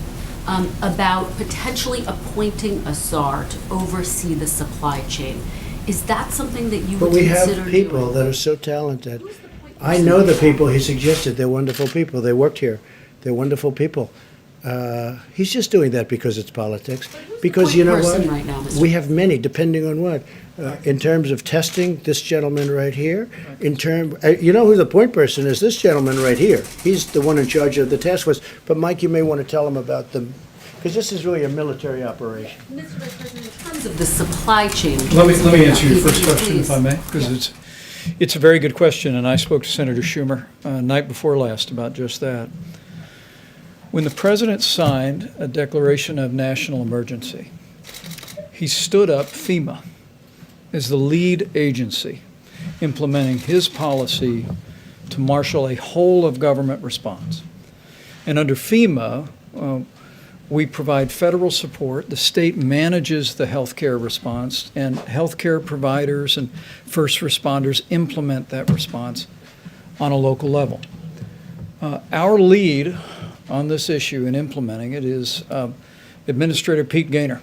about potentially appointing a czar to oversee the supply chain. Is that something that you would consider doing? But we have people that are so talented. I know the people he suggested. They're wonderful people. They worked here. They're wonderful people. He's just doing that because it's politics. Because you know what? Right now, we have many, depending on what. In terms of testing, this gentleman right here. You know who the point person is? This gentleman right here. He's the one in charge of the task force. But Mike, you may want to tell him about them, because this is really a military operation. Mr. Vice President, in terms of the supply chain. Let me answer your first question, if I may, because it's a very good question, and I spoke to Senator Schumer night before last about just that. When the president signed a declaration of national emergency, he stood up FEMA as the lead agency implementing his policy to marshal a whole of government response. And under FEMA, we provide federal support. The state manages the healthcare response, and healthcare providers and first responders implement that response on a local level. Our lead on this issue in implementing it is Administrator Pete Gaynor.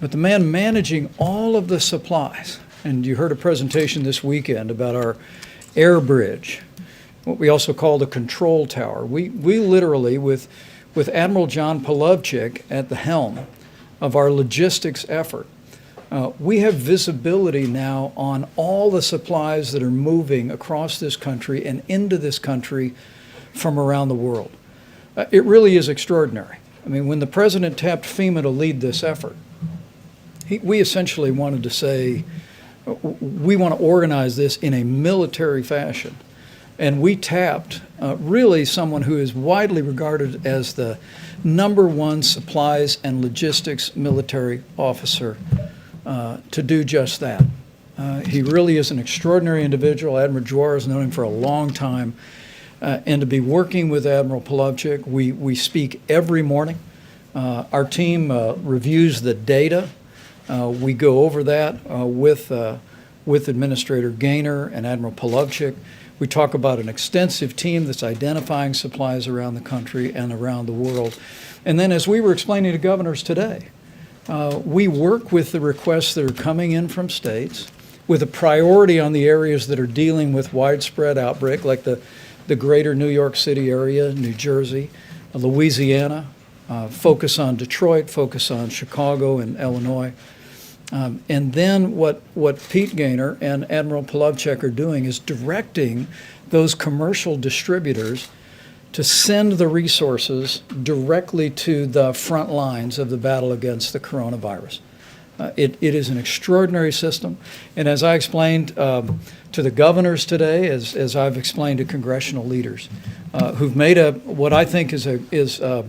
But the man managing all of the supplies, and you heard a presentation this weekend about our air bridge, what we also call the control tower. We literally, with Admiral John Polovchik at the helm of our logistics effort, we have visibility now on all the supplies that are moving across this country and into this country from around the world. It really is extraordinary. I mean, when the president tapped FEMA to lead this effort, we essentially wanted to say, we want to organize this in a military fashion. And we tapped really someone who is widely regarded as the #1 supplies and logistics military officer to do just that. He really is an extraordinary individual. Admiral Jawar has known him for a long time. And to be working with Admiral Polovchik, we speak every morning. Our team reviews the data. We go over that with Administrator Gaynor and Admiral Polovchik. We talk about an extensive team that's identifying supplies around the country and around the world. And then, as we were explaining to governors today, we work with the requests that are coming in from states with a priority on the areas that are dealing with widespread outbreak, like the greater New York City area, New Jersey, Louisiana, focus on Detroit, focus on Chicago and Illinois. And then what Pete Gaynor and Admiral Polovchik are doing is directing those commercial distributors to send the resources directly to the front lines of the battle against the coronavirus. It is an extraordinary system. And as I explained to the governors today, as I've explained to congressional leaders, who've made what I think is a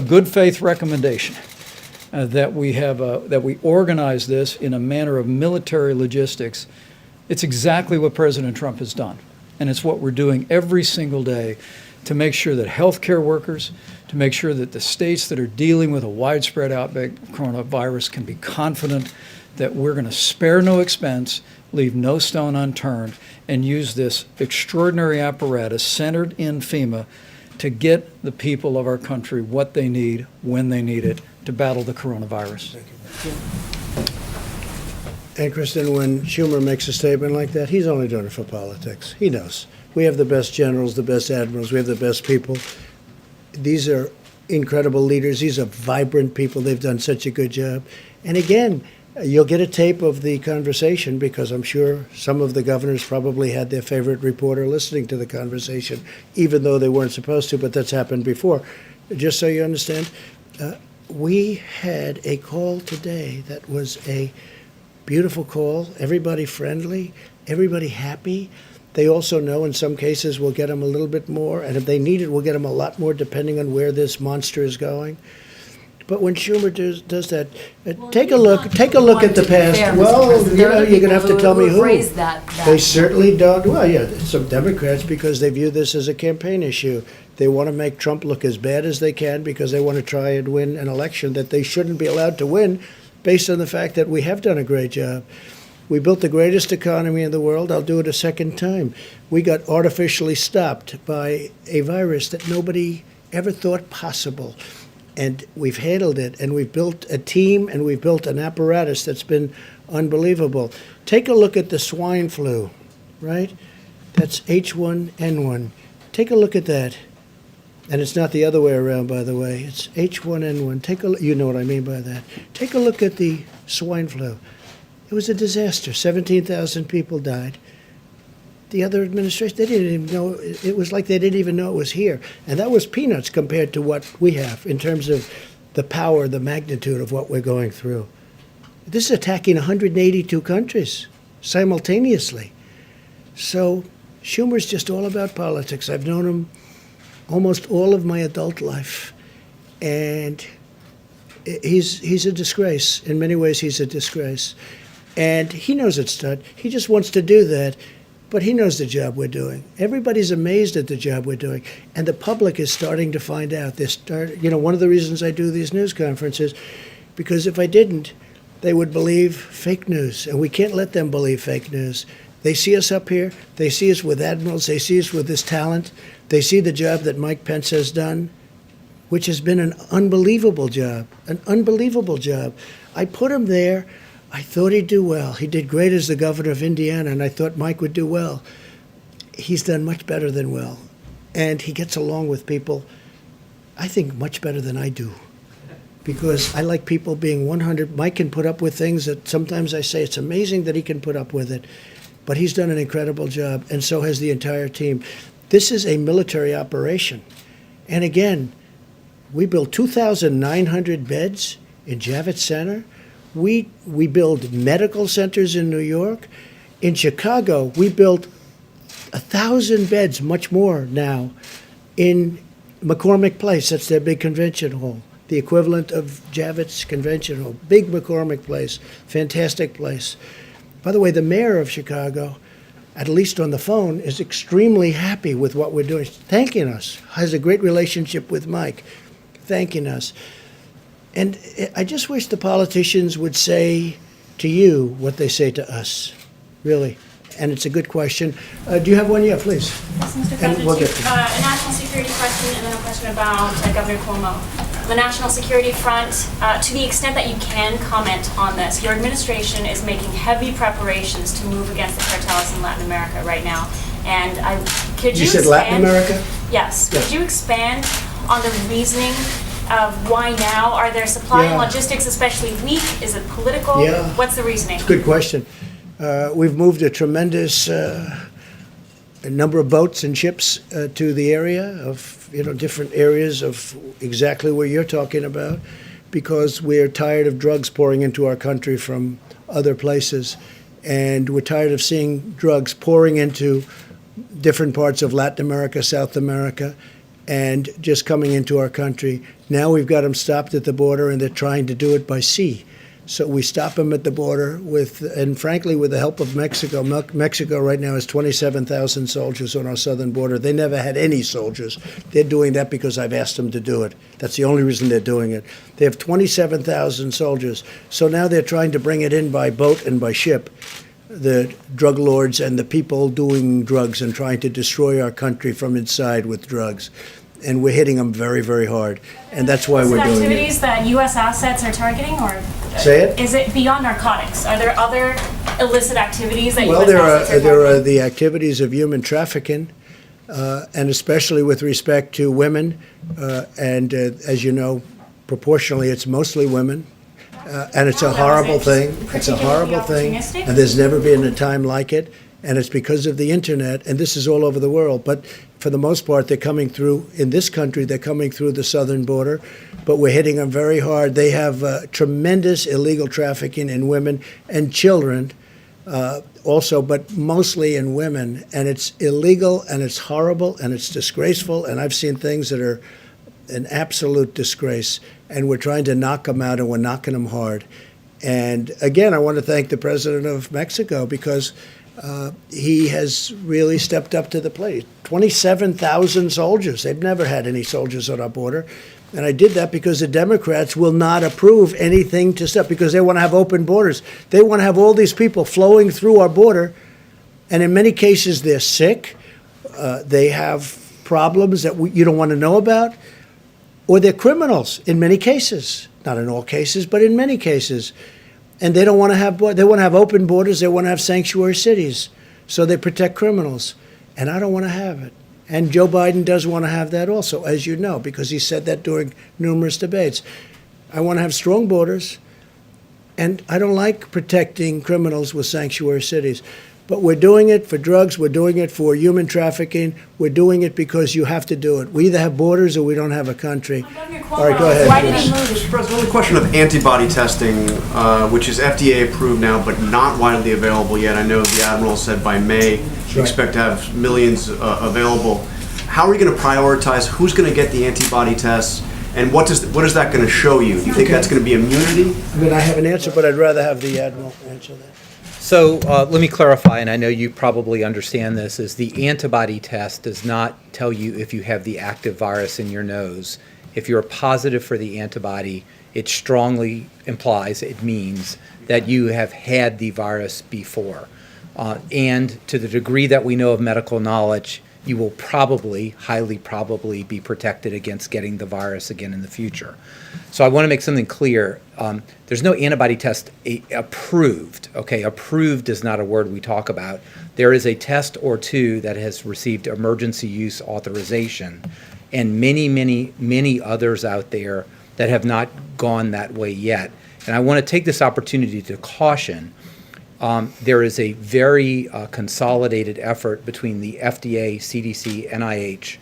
good faith recommendation, that we organize this in a manner of military logistics. It's exactly what President Trump has done. And it's what we're doing every single day to make sure that healthcare workers, to make sure that the states that are dealing with a widespread outbreak of coronavirus can be confident that we're going to spare no expense, leave no stone unturned, and use this extraordinary apparatus centered in FEMA to get the people of our country what they need, when they need it, to battle the coronavirus. And Kristen, when Schumer makes a statement like that, he's only doing it for politics. He knows. We have the best generals, the best admirals, we have the best people. These are incredible leaders. These are vibrant people. They've done such a good job. And again, you'll get a tape of the conversation, because I'm sure some of the governors probably had their favorite reporter listening to the conversation, even though they weren't supposed to, but that's happened before. Just so you understand, we had a call today that was a beautiful call, everybody friendly, everybody happy. They also know in some cases we'll get them a little bit more, and if they need it, we'll get them a lot more depending on where this monster is going. But when Schumer does that, take a look at the past. Well, you know, you're going to have to tell me who. They certainly don't. Well, yeah, some Democrats, because they view this as a campaign issue. They want to make Trump look as bad as they can because they want to try and win an election that they shouldn't be allowed to win, based on the fact that we have done a great job. We built the greatest economy in the world. I'll do it a second time. We got artificially stopped by a virus that nobody ever thought possible. And we've handled it, and we've built a team, and we've built an apparatus that's been unbelievable. Take a look at the swine flu, right? That's H1N1. Take a look at that. And it's not the other way around, by the way. It's H1N1. Take a look. You know what I mean by that. Take a look at the swine flu. It was a disaster. 17,000 people died. The other administration, they didn't even know. It was like they didn't even know it was here. And that was peanuts compared to what we have in terms of the power, the magnitude of what we're going through. This is attacking 182 countries simultaneously. So Schumer's just all about politics. I've known him almost all of my adult life. And he's a disgrace. In many ways, he's a disgrace. And he knows it's done. He just wants to do that. But he knows the job we're doing. Everybody's amazed at the job we're doing. And the public is starting to find out. One of the reasons I do these news conferences, because if I didn't, they would believe fake news. And we can't let them believe fake news. They see us up here. They see us with admirals. They see us with this talent. They see the job that Mike Pence has done, which has been an unbelievable job, an unbelievable job. I put him there. I thought he'd do well. He did great as the governor of Indiana, and I thought Mike would do well. He's done much better than well. And he gets along with people, I think, much better than I do. Because I like people being 100. Mike can put up with things that sometimes I say it's amazing that he can put up with it. But he's done an incredible job, and so has the entire team. This is a military operation. And again, we built 2,900 beds in Javits Center. We build medical centers in New York. In Chicago, we built 1,000 beds, much more now, in McCormick Place. That's their big convention hall, the equivalent of Javits Convention Hall. Big McCormick Place, fantastic place. By the way, the mayor of Chicago, at least on the phone, is extremely happy with what we're doing, thanking us, has a great relationship with Mike, thanking us. And I just wish the politicians would say to you what they say to us, really. And it's a good question. Do you have one? Yeah, please. Yes, Mr. And President, we'll get to a national security question and then a question about Governor Cuomo. The national security front, to the extent that you can comment on this, your administration is making heavy preparations to move against the cartels in Latin America right now. And could you said expand, Latin America? Yes. Yeah. Could you expand on the reasoning of why now? Are there supply and Yeah. logistics especially weak? Is it political? Yeah. What's the reasoning? It's a good question. We've moved a tremendous number of boats and ships to the area of, different areas of exactly what you're talking about, because we're tired of drugs pouring into our country from other places. And we're tired of seeing drugs pouring into different parts of Latin America, South America, and just coming into our country. Now we've got them stopped at the border, and they're trying to do it by sea. So we stop them at the border and frankly, with the help of Mexico. Mexico right now has 27,000 soldiers on our southern border. They never had any soldiers. They're doing that because I've asked them to do it. That's the only reason they're doing it. They have 27,000 soldiers. So now they're trying to bring it in by boat and by ship, the drug lords and the people doing drugs and trying to destroy our country from inside with drugs. And we're hitting them very, very hard. And that's why we're doing it. Activities that U.S. assets are targeting, or Say it? is it beyond narcotics? Are there other illicit activities that Well, U.S. assets are there targeting? are the activities of human trafficking, and especially with respect to women. As you know, proportionally, it's mostly women. And it's a horrible thing. It's a horrible thing. opportunistic? And there's never been a time like it. And it's because of the internet. And this is all over the world. But for the most part, they're coming through, in this country, they're coming through the southern border. But we're hitting them very hard. They have tremendous illegal trafficking in women and children also, but mostly in women. And it's illegal, and it's horrible, and it's disgraceful. And I've seen things that are an absolute disgrace. And we're trying to knock them out, and we're knocking them hard. And again, I want to thank the president of Mexico, because he has really stepped up to the plate. 27,000 soldiers. They've never had any soldiers on our border. And I did that because the Democrats will not approve anything to stop, because they want to have open borders. They want to have all these people flowing through our border. And in many cases, they're sick. They have problems that you don't want to know about. Or they're criminals in many cases. Not in all cases, but in many cases. And they don't want to have, they want to have open borders, they want to have sanctuary cities. So they protect criminals. And I don't want to have it. And Joe Biden does want to have that also, as you know, because he said that during numerous debates. I want to have strong borders, and I don't like protecting criminals with sanctuary cities. But we're doing it for drugs, we're doing it for human trafficking, we're doing it because you have to do it. We either have borders or we don't have a country. All right, go ahead. Why did he please. move? Mr. President, on the question of antibody testing, which is FDA approved now but not widely available yet. I know the Admiral said by May you expect to have millions available. How are you going to prioritize who's going to get the antibody tests, and what is that going to show you? Do you think that's going to be immunity? I mean, I have an answer, but I'd rather have the Admiral answer that. So let me clarify, and I know you probably understand this, is the antibody test does not tell you if you have the active virus in your nose. If you're positive for the antibody, it strongly implies, it means that you have had the virus before. And to the degree that we know of medical knowledge, you will probably, highly probably, be protected against getting the virus again in the future. So I want to make something clear. There's no antibody test approved. Okay, approved is not a word we talk about. There is a test or two that has received emergency use authorization, and many, many, many others out there that have not gone that way yet. And I want to take this opportunity to caution. There is a very consolidated effort between the FDA, CDC, NIH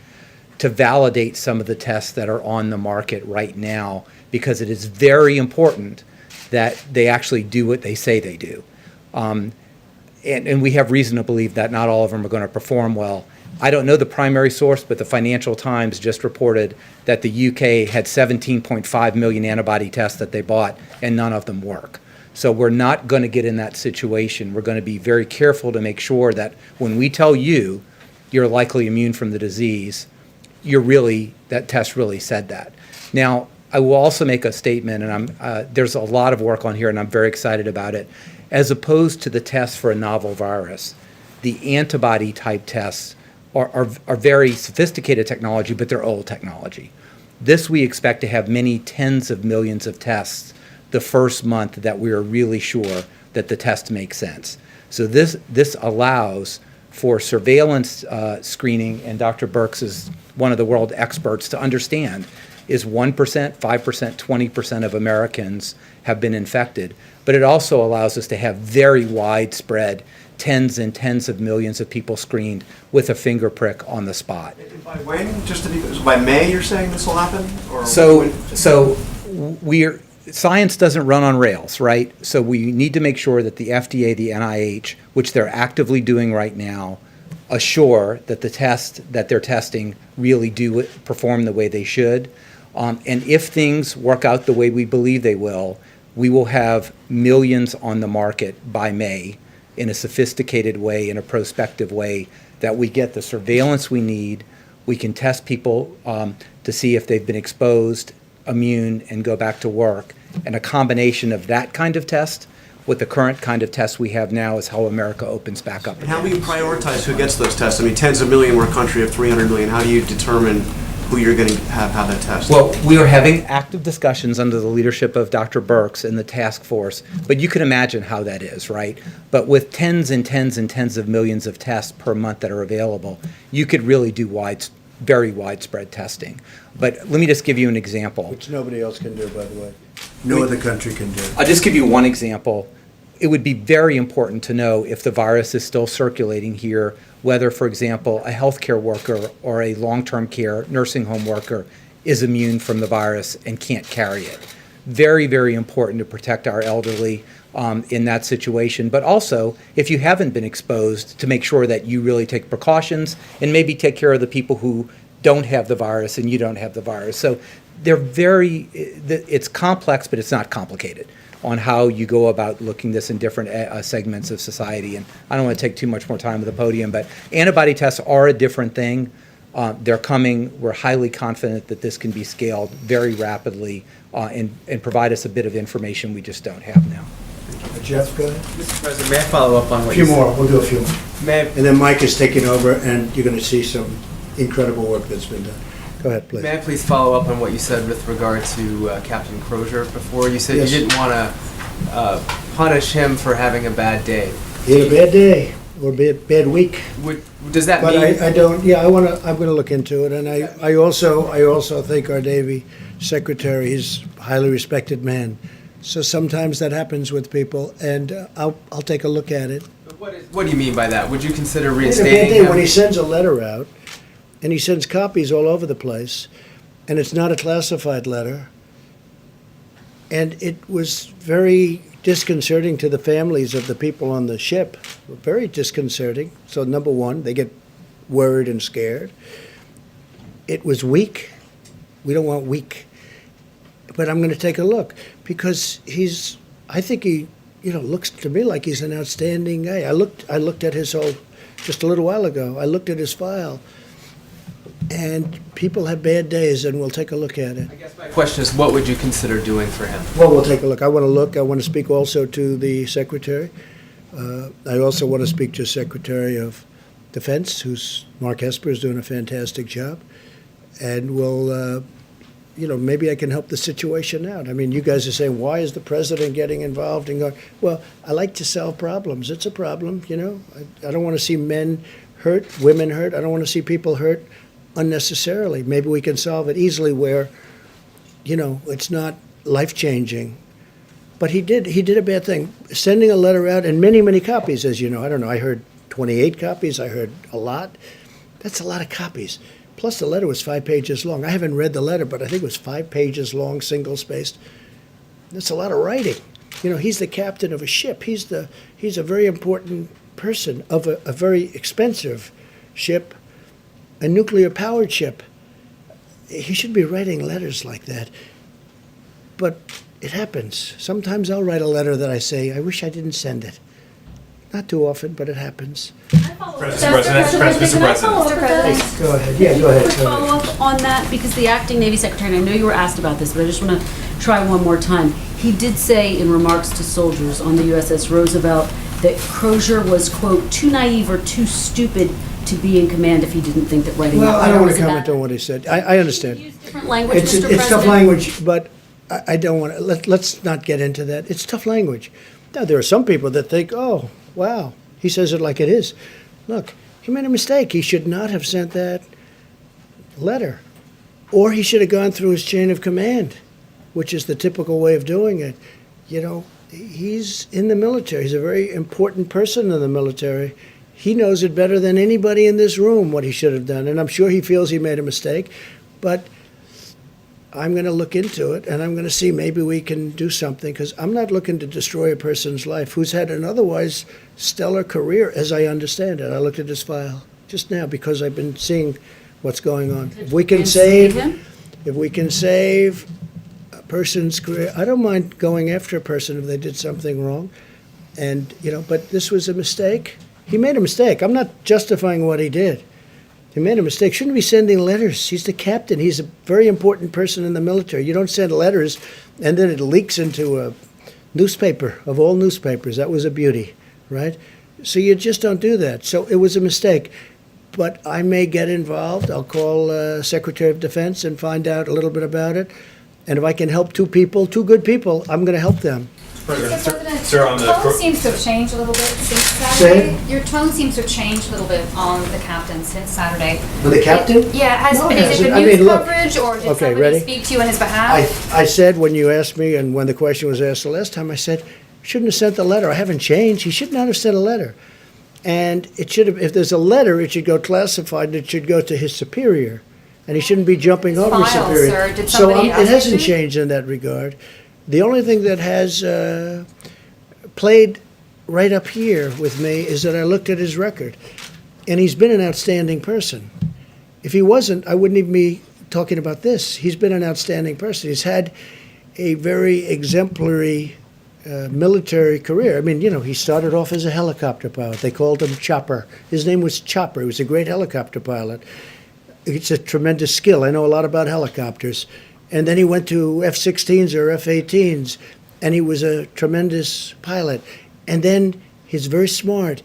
to validate some of the tests that are on the market right now, because it is very important that they actually do what they say they do. And we have reason to believe that not all of them are going to perform well. I don't know the primary source, but the Financial Times just reported that the UK had 17.5 million antibody tests that they bought, and none of them work. So we're not going to get in that situation. We're going to be very careful to make sure that when we tell you you're likely immune from the disease, that test really said that. Now, I will also make a statement, and there's a lot of work on here, and I'm very excited about it. As opposed to the tests for a novel virus, the antibody type tests are very sophisticated technology, but they're old technology. This we expect to have many tens of millions of tests the first month that we are really sure that the test makes sense. So this allows for surveillance screening, and Dr. Birx is one of the world experts to understand, is 1%, 5%, 20% of Americans have been infected. But it also allows us to have very widespread tens and tens of millions of people screened with a finger prick on the spot. By when? Just to be, by May you're saying this will happen? Or Science doesn't run on rails, right? So we need to make sure that the FDA, the NIH, which they're actively doing right now, assure that the tests that they're testing really do perform the way they should. And if things work out the way we believe they will, we will have millions on the market by May in a sophisticated way, in a prospective way, that we get the surveillance we need. We can test people to see if they've been exposed, immune, and go back to work. And a combination of that kind of test with the current kind of test we have now is how America opens back up. And how do you prioritize who gets those tests? I mean, tens of million, we're a country of 300 million. How do you determine who you're going to have that test? Well, we are having active discussions under the leadership of Dr. Birx and the task force, but you can imagine how that is, right? But with tens and tens and tens of millions of tests per month that are available, you could really do very widespread testing. But let me just give you an example. Which nobody else can do, by the way. No other country can do. I'll just give you one example. It would be very important to know if the virus is still circulating here, whether, for example, a healthcare worker or a long-term care nursing home worker is immune from the virus and can't carry it. Very, very important to protect our elderly in that situation. But also, if you haven't been exposed, to make sure that you really take precautions and maybe take care of the people who don't have the virus and you don't have the virus. So it's complex, but it's not complicated on how you go about looking this in different segments of society. And I don't want to take too much more time at the podium, but antibody tests are a different thing. They're coming. We're highly confident that this can be scaled very rapidly and provide us a bit of information we just don't have now. Jeff, go ahead. Mr. President, may I follow up on A what few you said? more, we'll do a few more. May I, And then Mike is taking over, and you're going to see some incredible work that's been done. Go ahead, please. may I please follow up on what you said with regard to Captain Crozier before? You said Yes. you didn't want to punish him for having a bad day. He had a bad day, or a bad week. Does that But mean? I don't, yeah, I'm going to look into it, and I also think our Navy Secretary, he's a highly respected man. So sometimes that happens with people, and I'll take a look at it. What do you mean by that? Would you consider He had a bad reinstating day him? when he sends a letter out, and he sends copies all over the place, and it's not a classified letter, and it was very disconcerting to the families of the people on the ship. Very disconcerting. So number one, they get worried and scared. It was weak. We don't want weak. But I'm going to take a look because I think he, looks to me like he's an outstanding guy. I looked at his just a little while ago. I looked at his file, and people have bad days, and we'll take a look at it. I guess my question is, what would you consider doing for him? Well, we'll take a look. I want to speak also to the Secretary. I also want to speak to Secretary of Defense, who's Mark Esper, is doing a fantastic job, and we'll. Maybe I can help the situation out. I mean, you guys are saying, why is the president getting involved and going? Well, I like to solve problems. It's a problem, I don't want to see men hurt, women hurt. I don't want to see people hurt unnecessarily. Maybe we can solve it easily where, it's not life-changing. But he did a bad thing. Sending a letter out, and many, many copies, as you know. I don't know, I heard 28 copies. I heard a lot. That's a lot of copies. Plus, the letter was 5 pages long. I haven't read the letter, but I think it was 5 pages long, single-spaced. That's a lot of writing. He's the captain of a ship. He's a very important person of a very expensive ship, a nuclear-powered ship. He should be writing letters like that. But it happens. Sometimes I'll write a letter that I say, I wish I didn't send it. Not too often, but it happens. Mr. President. Go ahead. Yeah, go ahead. Quick follow-up on that, because the acting Navy Secretary, and I know you were asked about this, but I just want to try one more time. He did say in remarks to soldiers on the USS Roosevelt that Crozier was, quote, too naive or too stupid to be in command if he didn't think that writing Well, that I don't letter want was to a comment bad- on what he said. I understand. Different language, Mr. It's President. tough language, but I don't want to, let's not get into that. It's tough language. Now, there are some people that think, oh, wow, he says it like it is. Look, he made a mistake. He should not have sent that letter. Or he should have gone through his chain of command, which is the typical way of doing it. You know, he's in the military. He's a very important person in the military. He knows it better than anybody in this room what he should have done. And I'm sure he feels he made a mistake. But I'm going to look into it, and I'm going to see maybe we can do something, because I'm not looking to destroy a person's life who's had an otherwise stellar career, as I understand it. I looked at his file just now because I've been seeing what's going on. If we can save a person's career, I don't mind going after a person if they did something wrong. And, you know, but this was a mistake. He made a mistake. I'm not justifying what he did. He made a mistake. Shouldn't be sending letters. He's the captain. He's a very important person in the military. You don't send letters and then it leaks into a newspaper of all newspapers. That was a beauty, right? So you just don't do that. So it was a mistake. But I may get involved. I'll call Secretary of Defense and find out a little bit about it. And if I can help two good people, I'm going to help them. Sir, on the Your tone seems to have changed a little bit since Say Saturday. Your tone seems to have changed a little bit on the captain since Saturday. With the captain? Yeah, No, it is it hasn't. the I news mean, look. coverage, or did Okay, somebody ready? speak to you on his behalf? I said when you asked me and when the question was asked the last time, I said, shouldn't have sent the letter. I haven't changed. He should not have sent a letter. And it should have, if there's a letter, it should go classified, and it should go to his superior. And he shouldn't be jumping over his File, superior. sir. Did So somebody it ask hasn't you? changed in that regard. The only thing that has played right up here with me is that I looked at his record. And he's been an outstanding person. If he wasn't, I wouldn't even be talking about this. He's been an outstanding person. He's had a very exemplary military career. I mean, you know, he started off as a helicopter pilot. They called him Chopper. His name was Chopper. He was a great helicopter pilot. It's a tremendous skill. I know a lot about helicopters. And then he went to F-16s or F-18s, and he was a tremendous pilot. And then he's very smart.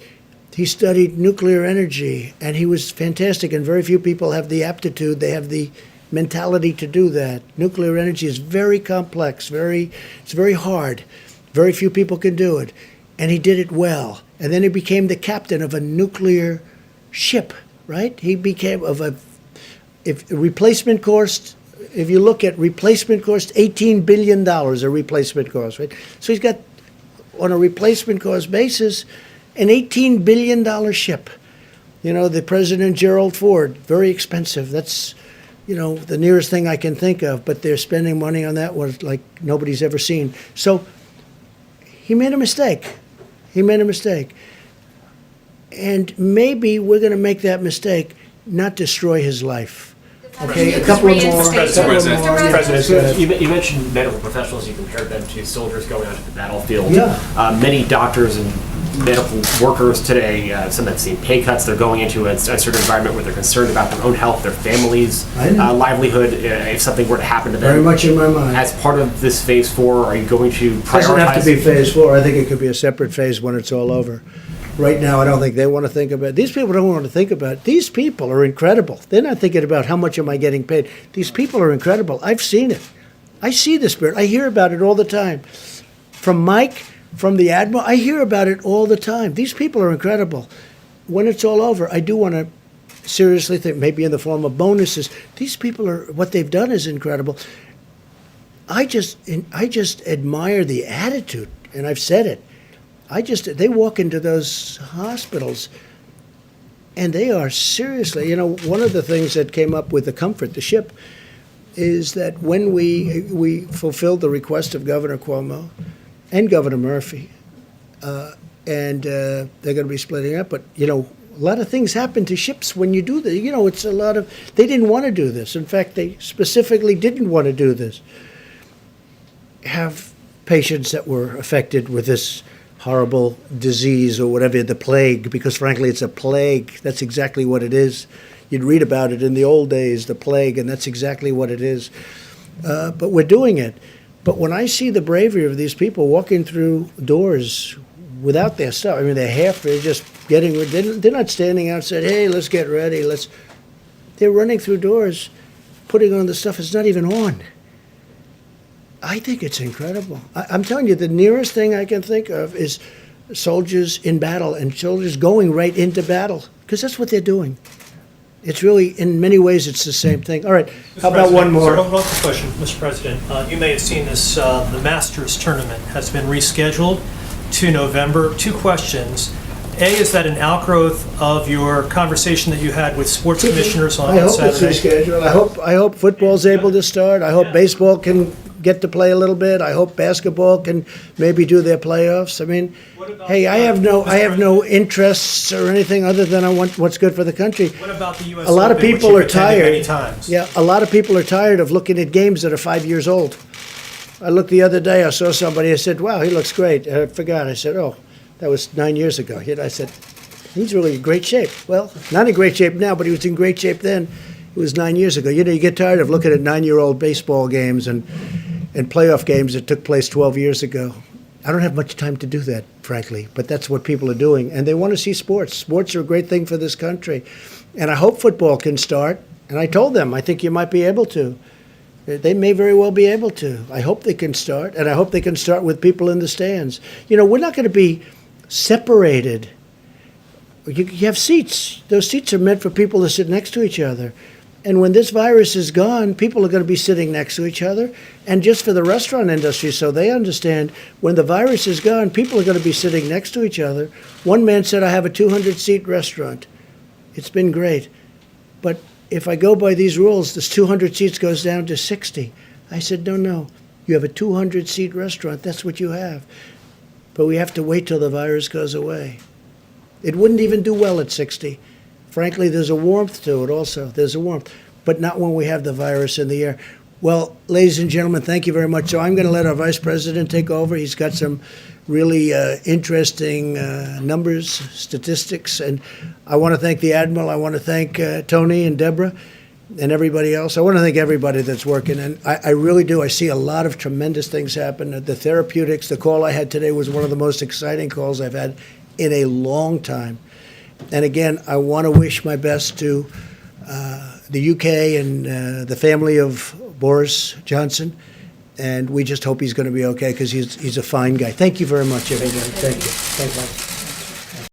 He studied nuclear energy, and he was fantastic, and very few people have the aptitude, they have the mentality to do that. Nuclear energy is very complex, it's very hard. Very few people can do it. And he did it well. And then he became the captain of a nuclear ship, right? He became if replacement cost, if you look at replacement cost, $18 billion a replacement cost, right? So he's got, on a replacement cost basis, an $18 billion ship. You know, the President Gerald Ford, very expensive. That's, you know, the nearest thing I can think of, but they're spending money on that one like nobody's ever seen. So he made a mistake. He made a mistake. And maybe we're going to make that mistake, not destroy his life. Okay, a couple of more. President, you mentioned medical professionals. You compared them to soldiers going out to the battlefield. Yeah. Many doctors and medical workers today, some have seen pay cuts. They're going into a certain environment where they're concerned about their own health, their families' livelihood, if something were to happen to them. Very much in my mind. As part of this phase 4, are you going to prioritize? It doesn't have to be phase 4. I think it could be a separate phase when it's all over. Right now, I don't think they want to think about it. These people don't want to think about it. These people are incredible. They're not thinking about how much am I getting paid. These people are incredible. I've seen it. I see the spirit. I hear about it all the time. From Mike, from the Admiral, I hear about it all the time. These people are incredible. When it's all over, I do want to seriously think, maybe in the form of bonuses. These people are, what they've done is incredible. I just admire the attitude, and I've said it. They walk into those hospitals and they are seriously, you know, one of the things that came up with the Comfort, the ship, is that when we fulfilled the request of Governor Cuomo and Governor Murphy, and they're going to be splitting up, but, you know, a lot of things happen to ships when you do that. You know, it's a lot of, they didn't want to do this. In fact, they specifically didn't want to do this. have patients that were affected with this horrible disease or whatever, the plague, because frankly, it's a plague. That's exactly what it is. You'd read about it in the old days, the plague, and that's exactly what it is. But we're doing it. But when I see the bravery of these people walking through doors without their stuff, I mean, they're just getting, they're not standing outside, hey, let's get ready, they're running through doors, putting on the stuff that's not even on. I think it's incredible. I'm telling you, the nearest thing I can think of is soldiers in battle and soldiers going right into battle, because that's what they're doing. It's really, in many ways, it's the same thing. All right, how about one more? One quick question, Mr. President. You may have seen this, the Masters tournament has been rescheduled to November. 2 questions. A, is that an outgrowth of your conversation that you had with sports commissioners on Saturday? I hope it's rescheduled. I hope football's able to start. I hope baseball can get to play a little bit. I hope basketball can maybe do their playoffs. I mean, hey, I have no interests or anything other than I want what's good for the country. What about the U.S. A lot of Open, which people you've are attended tired. many times? Yeah, a lot of people are tired of looking at games that are 5 years old. I looked the other day, I saw somebody, I said, wow, he looks great. I forgot. I said, oh, that was 9 years ago. I said, he's really in great shape. Well, not in great shape now, but he was in great shape then. It was 9 years ago. You know, you get tired of looking at 9-year-old baseball games and playoff games that took place 12 years ago. I don't have much time to do that, frankly, but that's what people are doing. And they want to see sports. Sports are a great thing for this country. And I hope football can start. And I told them, I think you might be able to. They may very well be able to. I hope they can start. And I hope they can start with people in the stands. You know, we're not going to be separated. You have seats. Those seats are meant for people to sit next to each other. And when this virus is gone, people are going to be sitting next to each other. And just for the restaurant industry, so they understand, when the virus is gone, people are going to be sitting next to each other. One man said, I have a 200-seat restaurant. It's been great. But if I go by these rules, this 200 seats goes down to 60. I said, no. You have a 200-seat restaurant. That's what you have. But we have to wait till the virus goes away. It wouldn't even do well at 60. Frankly, there's a warmth to it also. There's a warmth, but not when we have the virus in the air. Well, ladies and gentlemen, thank you very much. So I'm going to let our Vice President take over. He's got some really interesting numbers, statistics, and I want to thank the Admiral. I want to thank Tony and Deborah and everybody else. I want to thank everybody that's working, and I really do. I see a lot of tremendous things happen. The therapeutics, the call I had today was one of the most exciting calls I've had in a long time. And again, I want to wish my best to the UK and the family of Boris Johnson. And we just hope he's going to be okay, because he's a fine guy. Thank you very much, everybody. Thank you. Thank you.